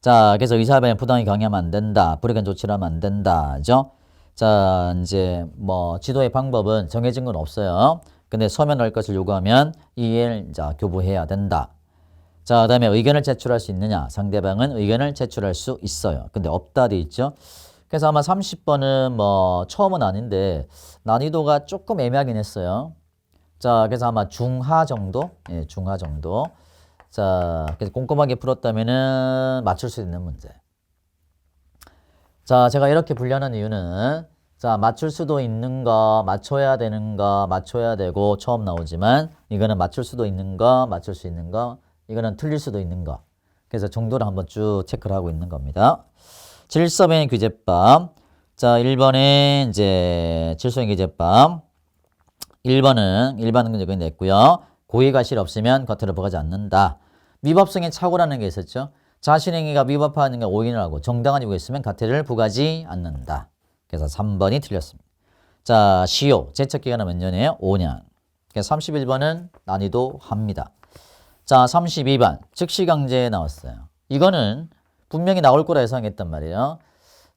자, 그래서 의사회에 부당히 강요하면 안 된다. 불이익한 조치를 하면 안 된다. 죠? 자, 이제 뭐 지도의 방법은 정해진 건 없어요. 근데 서면 할 것을 요구하면 이해를 교부해야 된다. 자, 그 다음에 의견을 제출할 수 있느냐. 상대방은 의견을 제출할 수 있어요. 근데 없다 돼 있죠. 그래서 아마 30번은 뭐 처음은 아닌데 난이도가 조금 애매하긴 했어요. 자, 그래서 아마 중하 정도? 예, 중하 정도. 자, 그래서 꼼꼼하게 풀었다면은 맞출 수 있는 문제. 자, 제가 이렇게 분류하는 이유는 자, 맞출 수도 있는 거, 맞춰야 되는 거, 맞춰야 되고 처음 나오지만 이거는 맞출 수도 있는 거, 맞출 수 있는 거, 이거는 틀릴 수도 있는 거. 그래서 정도를 한번 쭉 체크를 하고 있는 겁니다. 질서변의 규제법. 자, 1번에 이제 질서변의 규제법. 1번은 일반 근거가 냈고요. 고의가실 없으면 겉으로 보가지 않는다. 위법성의 착오라는 게 있었죠. 자신행위가 위법하는 게 오인을 하고 정당한 이유가 있으면 가태를 부과하지 않는다. 그래서 3번이 틀렸습니다. 자, 시효. 제척기간은 몇 년이에요? 5년. 그래서 31번은 난이도 합니다. 자, 32번. 즉시강제 나왔어요. 이거는 분명히 나올 거라 예상했단 말이에요.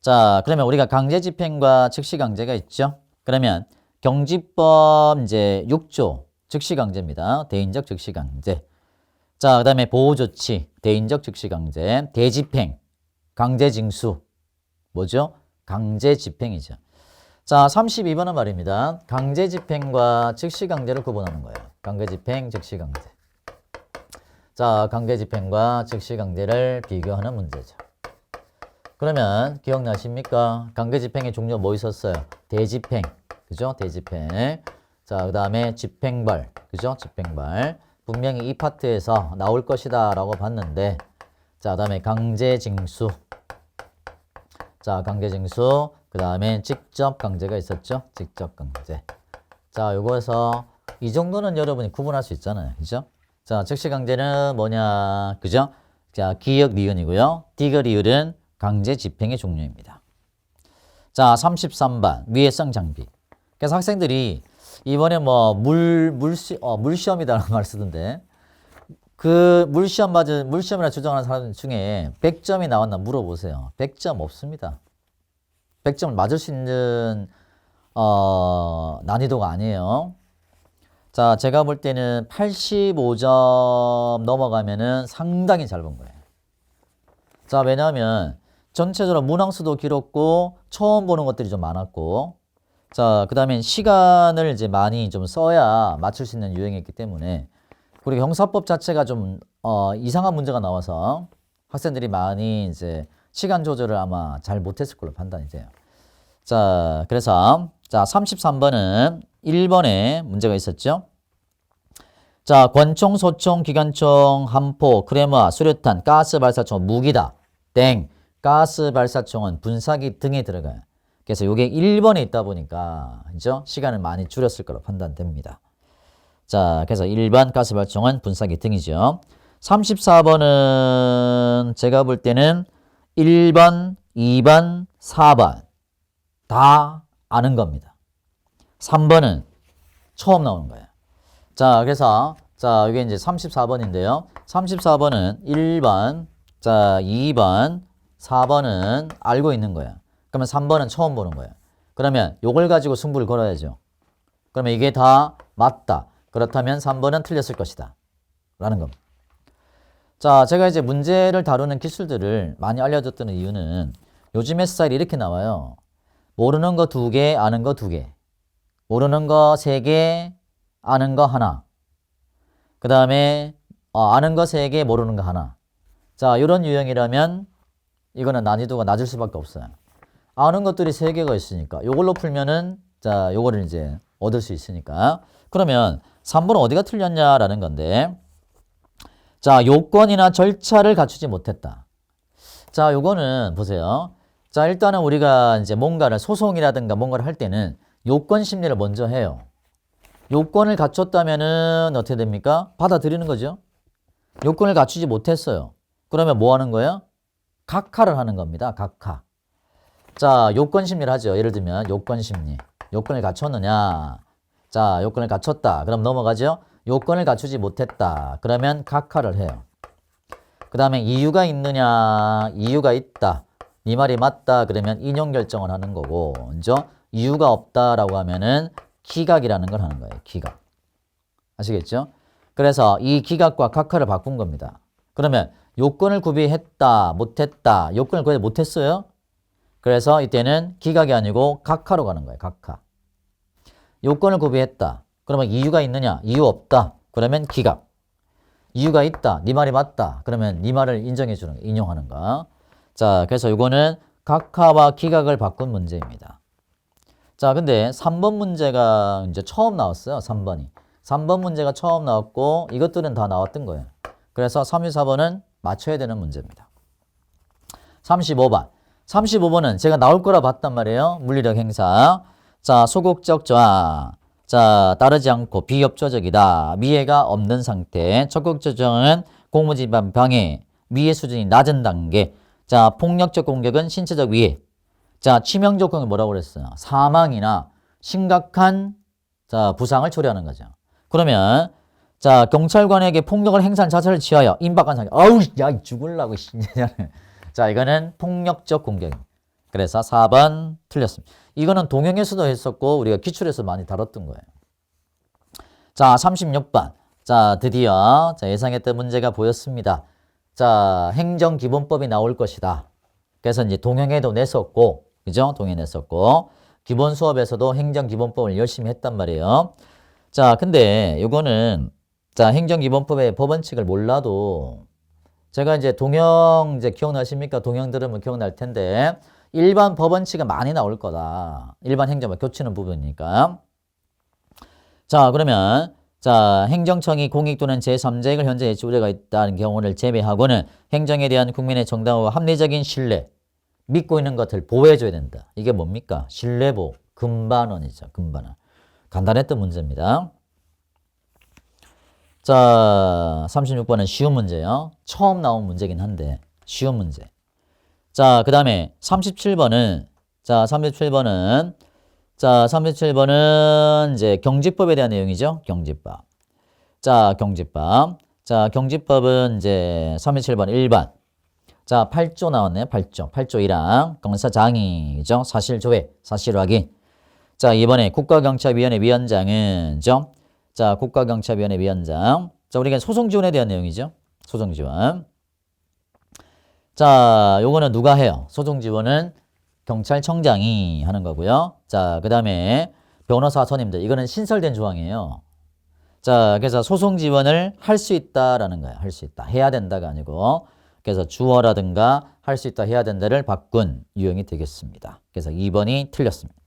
자, 그러면 우리가 강제집행과 즉시강제가 있죠. 그러면 경지법 이제 6조 즉시강제입니다. 대인적 즉시강제. 자, 그 다음에 보호조치, 대인적 즉시강제, 대집행, 강제징수. 뭐죠? 강제집행이죠. 자, 32번은 말입니다. 강제집행과 즉시강제를 구분하는 거예요. 강제집행, 즉시강제. 자, 강제집행과 즉시강제를 비교하는 문제죠. 그러면 기억나십니까? 강제집행의 종류 뭐 있었어요? 대집행, 그죠? 대집행. 자, 그 다음에 집행발, 그죠? 집행발. 분명히 이 파트에서 나올 것이다 라고 봤는데, 자, 그 다음에 강제징수. 자, 강제징수. 그 다음에 직접 강제가 있었죠? 직접 강제. 자, 요거에서 이 정도는 여러분이 구분할 수 있잖아요. 그죠? 자, 즉시강제는 뭐냐? 그죠? 자, 기역 니은이고요. 디귿리을은 강제 집행의 종류입니다. 자, 33번 위해성 장비. 그래서 학생들이 이번에 뭐 물시험이다라는 말 쓰던데 그 물시험이라 주장하는 사람 중에 100점이 나왔나 물어보세요. 100점 없습니다. 100점을 맞을 수 있는 난이도가 아니에요. 자, 제가 볼 때는 85점 넘어가면은 상당히 잘 본 거예요. 자, 왜냐하면 전체적으로 문항수도 길었고 처음 보는 것들이 좀 많았고 자, 그 다음에 시간을 이제 많이 좀 써야 맞출 수 있는 유형이기 때문에 그리고 형사법 자체가 좀 이상한 문제가 나와서 학생들이 많이 이제 시간 조절을 아마 잘 못했을 걸로 판단이 돼요. 자, 그래서 자 33번은 1번에 문제가 있었죠. 자, 권총, 소총, 기관총, 함포, 크레마, 수류탄, 가스 발사총, 무기다. 땡. 가스 발사총은 분사기 등에 들어가요. 그래서 이게 1번에 있다 보니까 그죠? 시간을 많이 줄였을 거로 판단됩니다. 자, 그래서 1번 가스 발사총은 분사기 등이죠. 34번은 제가 볼 때는 1번, 2번, 4번 다 아는 겁니다. 3번은 처음 나오는 거예요. 자, 그래서 자, 이게 이제 34번인데요. 34번은 1번, 자, 2번, 4번은 알고 있는 거예요. 그러면 3번은 처음 보는 거예요. 그러면 이걸 가지고 승부를 걸어야죠. 그러면 이게 다 맞다. 그렇다면 3번은 틀렸을 것이다. 라는 겁니다. 자, 제가 이제 문제를 다루는 기술들을 많이 알려줬던 이유는 요즘의 스타일이 이렇게 나와요. 모르는 거 2개, 아는 거 2개. 모르는 거 3개, 아는 거 하나. 그 다음에 아는 거 3개, 모르는 거 하나. 자, 이런 유형이라면 이거는 난이도가 낮을 수밖에 없어요. 아는 것들이 3개가 있으니까 이걸로 풀면은 자, 요거를 이제 얻을 수 있으니까. 그러면 3번은 어디가 틀렸냐라는 건데 자, 요건이나 절차를 갖추지 못했다. 자, 요거는 보세요. 자, 일단은 우리가 이제 뭔가를 소송이라든가 뭔가를 할 때는 요건 심리를 먼저 해요. 요건을 갖췄다면은 어떻게 됩니까? 받아들이는 거죠. 요건을 갖추지 못했어요. 그러면 뭐 하는 거예요? 각하를 하는 겁니다. 각하. 자, 요건 심리를 하죠. 예를 들면 요건 심리. 요건을 갖췄느냐? 자, 요건을 갖췄다. 그럼 넘어가죠. 요건을 갖추지 못했다. 그러면 각하를 해요. 그 다음에 이유가 있느냐? 이유가 있다. 네 말이 맞다. 그러면 인용 결정을 하는 거고, 그죠? 이유가 없다라고 하면은 기각이라는 걸 하는 거예요. 기각. 아시겠죠? 그래서 이 기각과 각하를 바꾼 겁니다. 그러면 요건을 구비했다, 못했다. 요건을 구비 못했어요? 그래서 이때는 기각이 아니고 각하로 가는 거예요. 각하. 요건을 구비했다. 그러면 이유가 있느냐? 이유 없다. 그러면 기각. 이유가 있다. 네 말이 맞다. 그러면 네 말을 인정해 주는 거, 인용하는 거. 자, 그래서 요거는 각하와 기각을 바꾼 문제입니다. 자, 근데 3번 문제가 이제 처음 나왔어요. 3번이. 3번 문제가 처음 나왔고 이것들은 다 나왔던 거예요. 그래서 3, 2, 4번은 맞춰야 되는 문제입니다. 35번. 35번은 제가 나올 거라 봤단 말이에요. 물리력 행사. 자, 소극적 저항. 자, 따르지 않고 비협조적이다. 미해가 없는 상태. 적극적 저항은 공무집안 방해. 미해 수준이 낮은 단계. 자, 폭력적 공격은 신체적 위해. 자, 치명적 공격은 뭐라고 그랬어요? 사망이나 심각한 자, 부상을 초래하는 거죠. 그러면 자, 경찰관에게 폭력을 행사한 자체를 취하여 임박한 상태. 아우, 야, 죽을라고. 자, 이거는 폭력적 공격입니다. 그래서 4번 틀렸습니다. 이거는 동영에서도 했었고 우리가 기출에서 많이 다뤘던 거예요. 자, 36번. 자, 드디어 자, 예상했던 문제가 보였습니다. 자, 행정기본법이 나올 것이다. 그래서 이제 동영에도 냈었고, 그죠? 동영에 냈었고, 기본 수업에서도 행정기본법을 열심히 했단 말이에요. 자, 근데 요거는 자, 행정기본법의 법원칙을 몰라도 제가 이제 동영 이제 기억나십니까? 동영 들으면 기억날 텐데 일반 법원칙은 많이 나올 거다. 일반 행정법 겹치는 부분이니까. 자, 그러면 자, 행정청이 공익 또는 제3자에게 현재 예치 우려가 있다는 경우를 제외하고는 행정에 대한 국민의 정당하고 합리적인 신뢰, 믿고 있는 것을 보호해줘야 된다. 이게 뭡니까? 신뢰보, 금반원이죠. 금반원. 간단했던 문제입니다. 자, 36번은 쉬운 문제예요. 처음 나온 문제긴 한데 쉬운 문제. 자, 그 다음에 37번은 자, 37번은 이제 경직법에 대한 내용이죠. 경직법. 자, 경직법. 자, 경직법은 이제 37번 1번. 자, 8조 나왔네요. 8조. 8조 1항. 검사장이죠. 사실조회, 사실확인. 자, 이번에 국가경찰위원회 위원장은 죠. 자, 국가경찰위원회 위원장. 자, 우리가 소송지원에 대한 내용이죠. 소송지원. 자, 요거는 누가 해요? 소송지원은 경찰청장이 하는 거고요. 자, 그 다음에 변호사 선임들. 이거는 신설된 조항이에요. 자, 그래서 소송 지원을 할 수 있다라는 거예요. 할 수 있다. 해야 된다가 아니고. 그래서 주어라든가 할 수 있다, 해야 된다를 바꾼 유형이 되겠습니다. 그래서 2번이 틀렸습니다.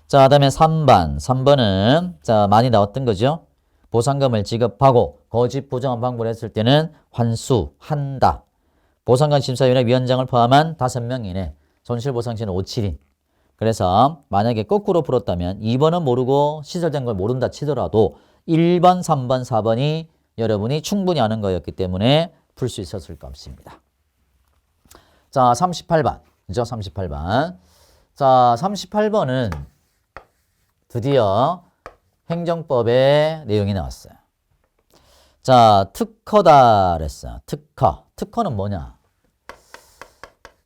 자, 그다음에 3번. 3번은 자, 많이 나왔던 거죠. 보상금을 지급하고 거짓 부정한 방법을 했을 때는 환수한다. 보상금 심사위원회 위원장을 포함한 5명 이내. 손실보상시는 5, 7인. 그래서 만약에 거꾸로 풀었다면 2번은 모르고 시설된 걸 모른다 치더라도 1번, 3번, 4번이 여러분이 충분히 아는 거였기 때문에 풀 수 있었을 것 같습니다. 자, 38번. 그죠? 38번. 자, 38번은 드디어 행정법의 내용이 나왔어요. 자, 특허다 그랬어요. 특허. 특허는 뭐냐?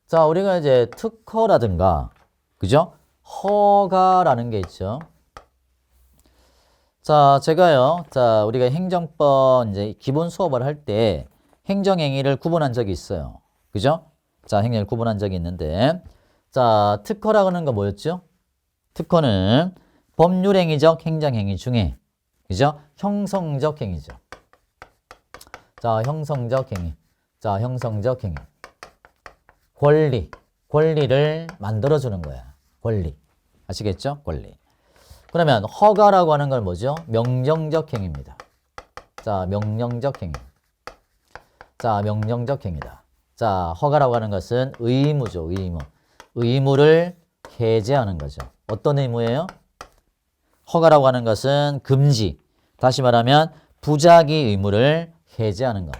자, 우리가 이제 특허라든가, 그죠? 허가라는 게 있죠. 자, 제가요. 자, 우리가 행정법 이제 기본 수업을 할 때 행정행위를 구분한 적이 있어요. 그죠? 자, 행위를 구분한 적이 있는데, 자, 특허라고 하는 거 뭐였죠? 특허는 법률행위적 행정행위 중에, 그죠? 형성적 행위죠. 자, 형성적 행위. 자, 형성적 행위. 권리를 만들어주는 거야. 권리. 아시겠죠? 권리. 그러면 허가라고 하는 건 뭐죠? 명령적 행위입니다. 자, 명령적 행위. 자, 명령적 행위다. 자, 허가라고 하는 것은 의무죠. 의무. 의무를 해제하는 거죠. 어떤 의무예요? 허가라고 하는 것은 금지. 다시 말하면 부작위 의무를 해제하는 거.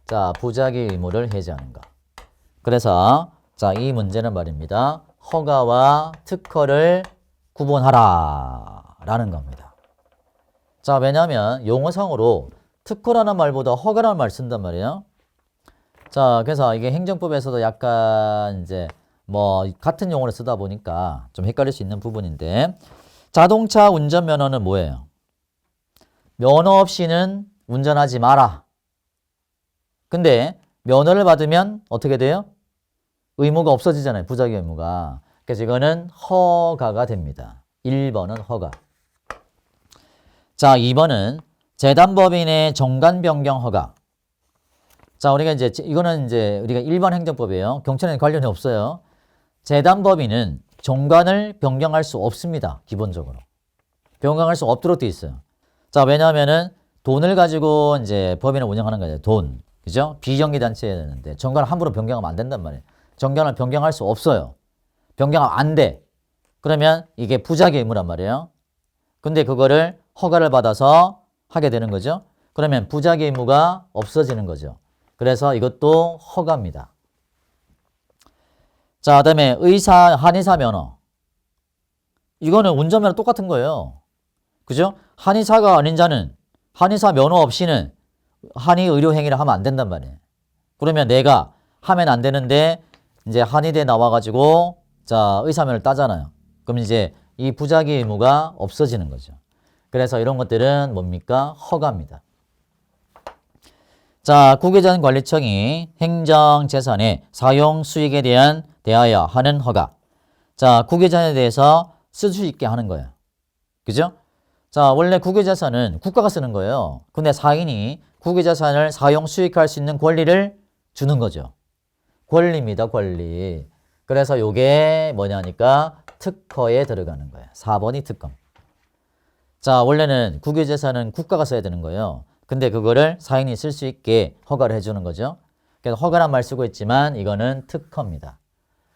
자, 부작위 의무를 해제하는 거. 그래서 자, 이 문제는 말입니다. 허가와 특허를 구분하라 라는 겁니다. 자, 왜냐하면 용어상으로 특허라는 말보다 허가라는 말 쓴단 말이에요. 자, 그래서 이게 행정법에서도 약간 이제 뭐 같은 용어를 쓰다 보니까 좀 헷갈릴 수 있는 부분인데, 자동차 운전면허는 뭐예요? 면허 없이는 운전하지 마라. 근데 면허를 받으면 어떻게 돼요? 의무가 없어지잖아요. 부작위 의무가. 그래서 이거는 허가가 됩니다. 1번은 허가. 자, 2번은 재단법인의 정관 변경 허가. 자, 우리가 이제 이거는 이제 우리가 일반 행정법이에요. 경찰에는 관련이 없어요. 재단법인은 정관을 변경할 수 없습니다. 기본적으로. 변경할 수 없도록 돼 있어요. 자, 왜냐하면은 돈을 가지고 이제 법인을 운영하는 거예요. 돈. 그죠? 비정기단체여야 되는데 정관을 함부로 변경하면 안 된단 말이에요. 정관을 변경할 수 없어요. 변경하면 안 돼. 그러면 이게 부작위 의무란 말이에요. 근데 그거를 허가를 받아서 하게 되는 거죠. 그러면 부작위 의무가 없어지는 거죠. 그래서 이것도 허가입니다. 자, 그다음에 한의사 면허. 이거는 운전면허 똑같은 거예요. 그죠? 한의사가 아닌 자는 한의사 면허 없이는 한의 의료 행위를 하면 안 된단 말이에요. 그러면 내가 하면 안 되는데 이제 한의대 나와가지고 자, 의사면허를 따잖아요. 그럼 이제 이 부작위 의무가 없어지는 거죠. 그래서 이런 것들은 뭡니까? 허가입니다. 자, 국외자산관리청이 행정재산의 사용 수익에 대하여 하는 허가. 자, 국외자산에 대해서 쓸 수 있게 하는 거예요. 그죠? 자, 원래 국외자산은 국가가 쓰는 거예요. 근데 상인이 국외자산을 사용 수익할 수 있는 권리를 주는 거죠. 권리입니다, 권리. 그래서 요게 뭐냐니까 특허에 들어가는 거예요. 4번이 특허. 자, 원래는 국유재산은 국가가 써야 되는 거예요. 근데 그거를 사인이 쓸 수 있게 허가를 해주는 거죠. 그래서 허가란 말 쓰고 있지만 이거는 특허입니다.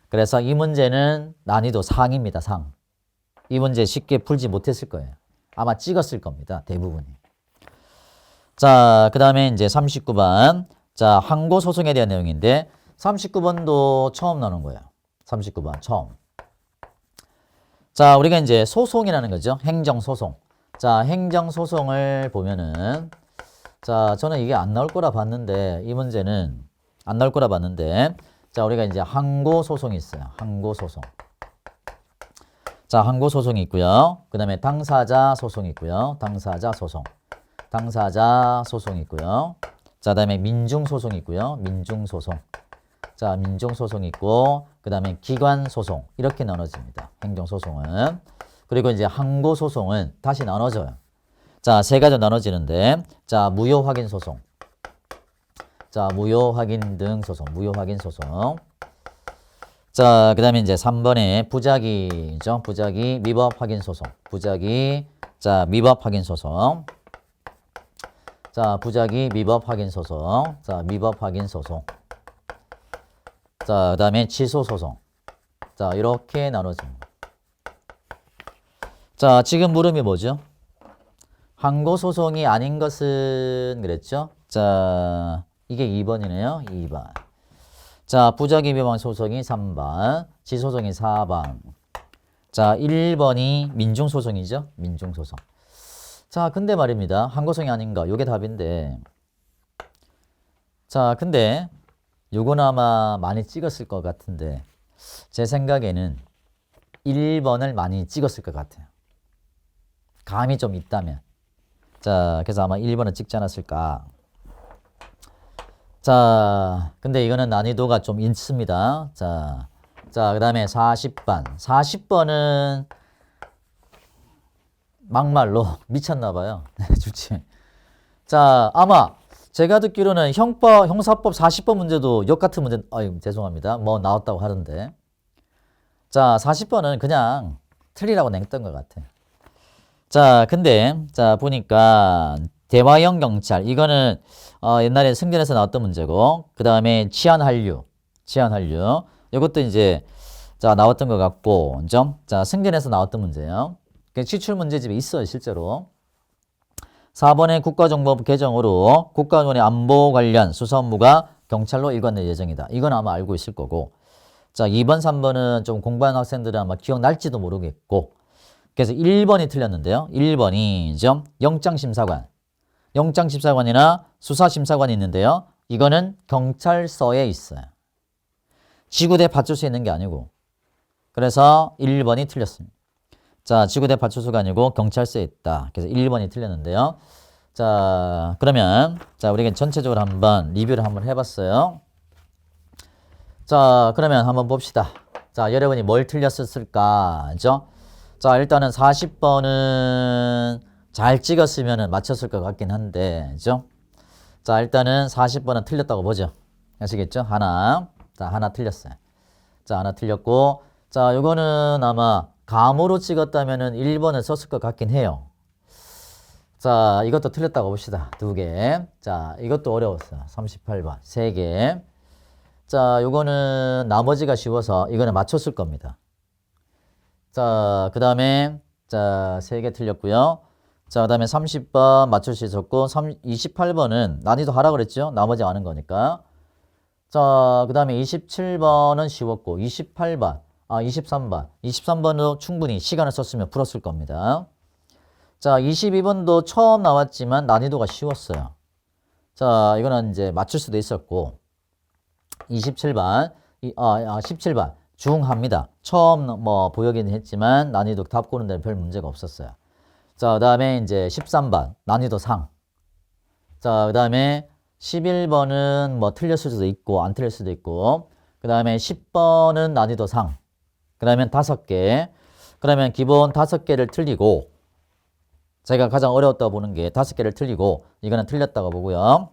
그래서 이 문제는 난이도 상입니다, 상. 이 문제 쉽게 풀지 못했을 거예요. 아마 찍었을 겁니다, 대부분이. 자, 그 다음에 이제 39번. 자, 항고소송에 대한 내용인데 39번도 처음 나오는 거예요. 39번 처음. 자, 우리가 이제 소송이라는 거죠. 행정소송. 자, 행정소송을 보면은 자, 저는 이게 안 나올 거라 봤는데 이 문제는 안 나올 거라 봤는데 자, 우리가 이제 항고소송이 있어요. 항고소송. 자, 항고소송이 있고요. 그 다음에 당사자 소송이 있고요. 당사자 소송. 당사자 소송이 있고요. 자, 그 다음에 민중소송이 있고요. 민중소송. 자, 민정소송이 있고, 그 다음에 기관소송. 이렇게 나눠집니다. 행정소송은. 그리고 이제 항고소송은 다시 나눠져요. 자, 세 가지로 나눠지는데, 자, 무효확인소송. 자, 무효확인 등 소송. 무효확인소송. 자, 그 다음에 이제 3번에 부작위죠. 부작위 위법 확인 소송. 부작위, 자, 위법 확인 소송. 자, 부작위 위법 확인 소송. 자, 위법 확인 소송. 자, 그 다음에 취소 소송. 자, 이렇게 나눠집니다. 자, 지금 물음이 뭐죠? 항고 소송이 아닌 것은 그랬죠? 자, 이게 2번이네요. 2번. 자, 부작위 위반 소송이 3번, 지소송이 4번. 자, 1번이 민중소송이죠. 민중소송. 자, 근데 말입니다. 항고소송이 아닌가? 요게 답인데. 자, 근데 요건 아마 많이 찍었을 것 같은데 제 생각에는 1번을 많이 찍었을 것 같아요. 감이 좀 있다면. 자, 그래서 아마 1번을 찍지 않았을까. 자, 근데 이거는 난이도가 좀 있습니다. 자, 그 다음에 40번. 40번은 막말로 미쳤나봐요. 좋지. 자, 아마 제가 듣기로는 형사법 40번 문제도 역 같은 문제, 죄송합니다. 뭐 나왔다고 하던데. 자, 40번은 그냥 틀리라고 냈던 것 같아요. 자, 근데, 자, 보니까 대화형 경찰. 이거는 옛날에 승전에서 나왔던 문제고, 그 다음에 치안한류. 이것도 이제, 자, 나왔던 것 같고, 그죠? 자, 승전에서 나왔던 문제예요. 지출 문제집에 있어요, 실제로. 4번의 국가정보법 개정으로 국가원의 안보 관련 수사 업무가 경찰로 일관될 예정이다. 이건 아마 알고 있을 거고. 자, 2번, 3번은 좀 공부하는 학생들은 아마 기억날지도 모르겠고. 그래서 1번이 틀렸는데요. 1번이죠. 영장심사관. 영장심사관이나 수사심사관이 있는데요. 이거는 경찰서에 있어요. 지구대 파출소에 있는 게 아니고. 그래서 1번이 틀렸습니다. 자, 지구대 파출소가 아니고 경찰서에 있다. 그래서 1번이 틀렸는데요. 자, 그러면 자, 우리가 전체적으로 한번 리뷰를 한번 해봤어요. 자, 그러면 한번 봅시다. 자, 여러분이 뭘 틀렸을까? 그죠? 자, 일단은 40번은 잘 찍었으면 맞췄을 것 같긴 한데, 그죠? 자, 일단은 40번은 틀렸다고 보죠. 아시겠죠? 하나. 자, 하나 틀렸어요. 자, 하나 틀렸고, 자, 요거는 아마 감으로 찍었다면은 1번을 썼을 것 같긴 해요. 자, 이것도 틀렸다고 봅시다. 2개. 자, 이것도 어려웠어요. 38번. 3개. 자, 요거는 나머지가 쉬워서 이거는 맞췄을 겁니다. 자, 그 다음에, 자, 3개 틀렸고요. 자, 그 다음에 30번 맞출 수 있었고, 28번은 난이도 하라 그랬죠? 나머지 아는 거니까. 자, 그 다음에 27번은 쉬웠고, 23번. 23번도 충분히 시간을 썼으면 풀었을 겁니다. 자, 22번도 처음 나왔지만 난이도가 쉬웠어요. 자, 이거는 이제 맞출 수도 있었고, 17번, 17번. 중합니다. 처음 뭐 보여긴 했지만 난이도 답 고는 데는 별 문제가 없었어요. 자, 그 다음에 이제 13번 난이도 상. 자, 그 다음에 11번은 뭐 틀렸을 수도 있고 안 틀릴 수도 있고, 그 다음에 10번은 난이도 상. 그러면 5개. 그러면 기본 5개를 틀리고, 제가 가장 어려웠다고 보는 게 5개를 틀리고, 이거는 틀렸다고 보고요.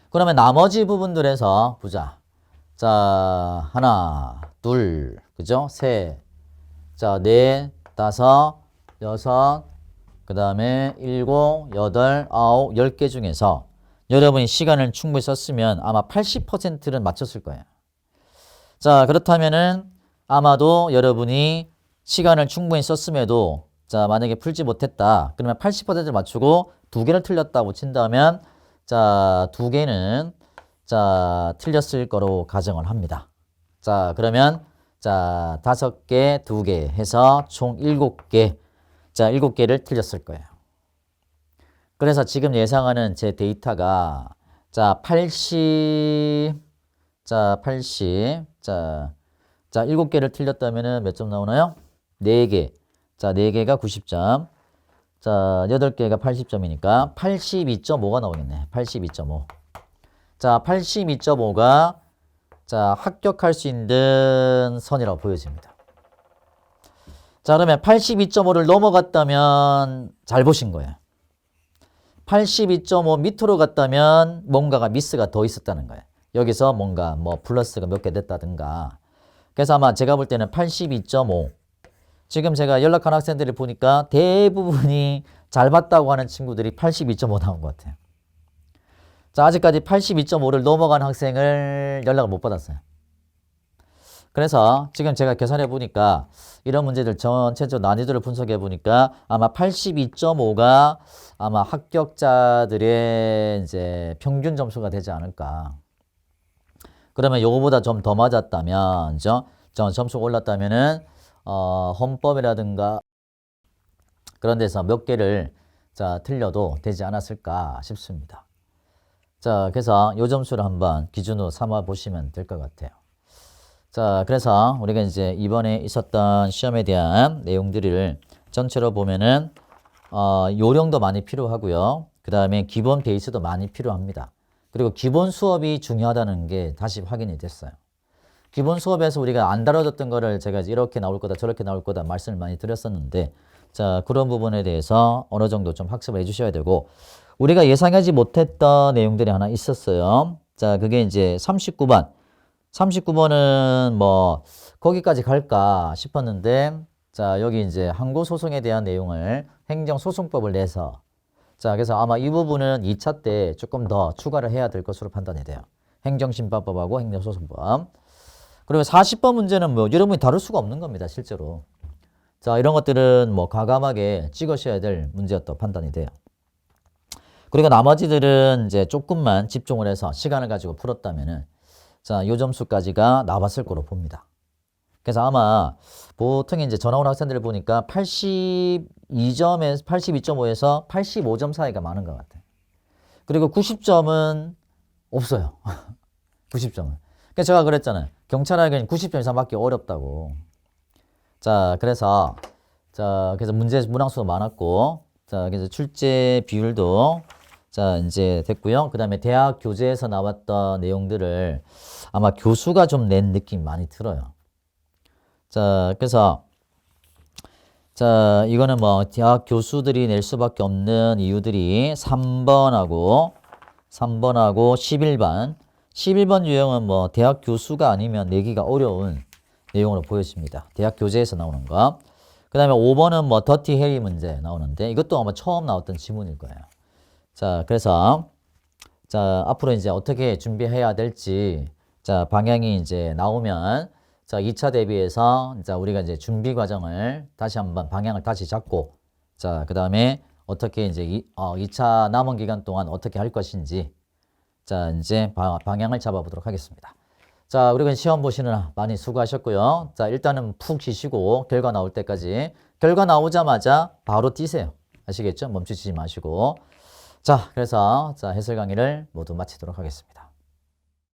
그러면 나머지 부분들에서 보자. 자, 하나, 둘, 그죠? 셋. 자, 넷, 다섯, 여섯, 그 다음에 7, 8, 9, 10개 중에서 여러분이 시간을 충분히 썼으면 아마 80%는 맞췄을 거예요. 자, 그렇다면은 아마도 여러분이 시간을 충분히 썼음에도 자, 만약에 풀지 못했다. 그러면 80%를 맞추고 2개를 틀렸다고 친다면 자, 2개는 자, 틀렸을 거로 가정을 합니다. 자, 그러면 자, 5개, 2개 해서 총 7개. 자, 7개를 틀렸을 거예요. 그래서 지금 예상하는 제 데이터가 자, 80 자, 80 자, 7개를 틀렸다면은 몇 점 나오나요? 4개. 자, 4개가 90점. 자, 8개가 80점이니까 82.5가 나오겠네. 82.5. 자, 82.5가 자, 합격할 수 있는 선이라고 보여집니다. 자, 그러면 82.5를 넘어갔다면 잘 보신 거예요. 82.5 밑으로 갔다면 뭔가가 미스가 더 있었다는 거예요. 여기서 뭔가 뭐 플러스가 몇 개 됐다든가. 그래서 아마 제가 볼 때는 82.5. 지금 제가 연락한 학생들을 보니까 대부분이 잘 봤다고 하는 친구들이 82.5 나온 것 같아요. 자, 아직까지 82.5를 넘어간 학생을 연락을 못 받았어요. 그래서 지금 제가 계산해 보니까 이런 문제들 전체적으로 난이도를 분석해 보니까 아마 82.5가 아마 합격자들의 이제 평균 점수가 되지 않을까. 그러면 요거보다 좀 더 맞았다면, 점수가 올랐다면은, 헌법이라든가 그런 데서 몇 개를 자, 틀려도 되지 않았을까 싶습니다. 자, 그래서 요 점수를 한번 기준으로 삼아 보시면 될 것 같아요. 자, 그래서 우리가 이제 이번에 있었던 시험에 대한 내용들을 전체로 보면은, 요령도 많이 필요하고요. 그 다음에 기본 베이스도 많이 필요합니다. 그리고 기본 수업이 중요하다는 게 다시 확인이 됐어요. 기본 수업에서 우리가 안 다뤄졌던 거를 제가 이렇게 나올 거다 저렇게 나올 거다 말씀을 많이 드렸었는데, 자, 그런 부분에 대해서 어느 정도 좀 학습을 해 주셔야 되고, 우리가 예상하지 못했던 내용들이 하나 있었어요. 자, 그게 이제 39번. 39번은 뭐 거기까지 갈까 싶었는데, 자, 여기 이제 항고소송에 대한 내용을 행정소송법을 내서, 자, 그래서 아마 이 부분은 2차 때 조금 더 추가를 해야 될 것으로 판단이 돼요. 행정심판법하고 행정소송법. 그리고 40번 문제는 뭐 여러분이 다룰 수가 없는 겁니다, 실제로. 자, 이런 것들은 뭐 과감하게 찍으셔야 될 문제였다 판단이 돼요. 그리고 나머지들은 이제 조금만 집중을 해서 시간을 가지고 풀었다면은, 자, 요 점수까지가 나왔을 거로 봅니다. 그래서 아마 보통 이제 전화 온 학생들을 보니까 82점에서 82.5에서 85점 사이가 많은 것 같아요. 그리고 90점은 없어요. 90점은. 그래서 제가 그랬잖아요. 경찰학은 90점 이상 받기 어렵다고. 자, 그래서 문제 문항수도 많았고, 자, 그래서 출제 비율도 자, 이제 됐고요. 그 다음에 대학 교재에서 나왔던 내용들을 아마 교수가 좀 낸 느낌이 많이 들어요. 자, 그래서 자, 이거는 뭐 대학 교수들이 낼 수밖에 없는 이유들이 3번하고 11번. 11번 유형은 뭐 대학 교수가 아니면 내기가 어려운 내용으로 보여집니다. 대학 교재에서 나오는 거. 그 다음에 5번은 뭐 더티 해리 문제 나오는데, 이것도 아마 처음 나왔던 지문일 거예요. 자, 그래서 자, 앞으로 이제 어떻게 준비해야 될지, 자, 방향이 이제 나오면, 자, 2차 대비해서, 자, 우리가 이제 준비 과정을 다시 한번 방향을 다시 잡고, 자, 그 다음에 어떻게 이제 2차 남은 기간 동안 어떻게 할 것인지, 자, 이제 방향을 잡아보도록 하겠습니다. 자, 그리고 시험 보시느라 많이 수고하셨고요. 자, 일단은 푹 쉬시고, 결과 나올 때까지, 결과 나오자마자 바로 뛰세요. 아시겠죠? 멈추지 마시고. 자, 그래서 자, 해설 강의를 모두 마치도록 하겠습니다.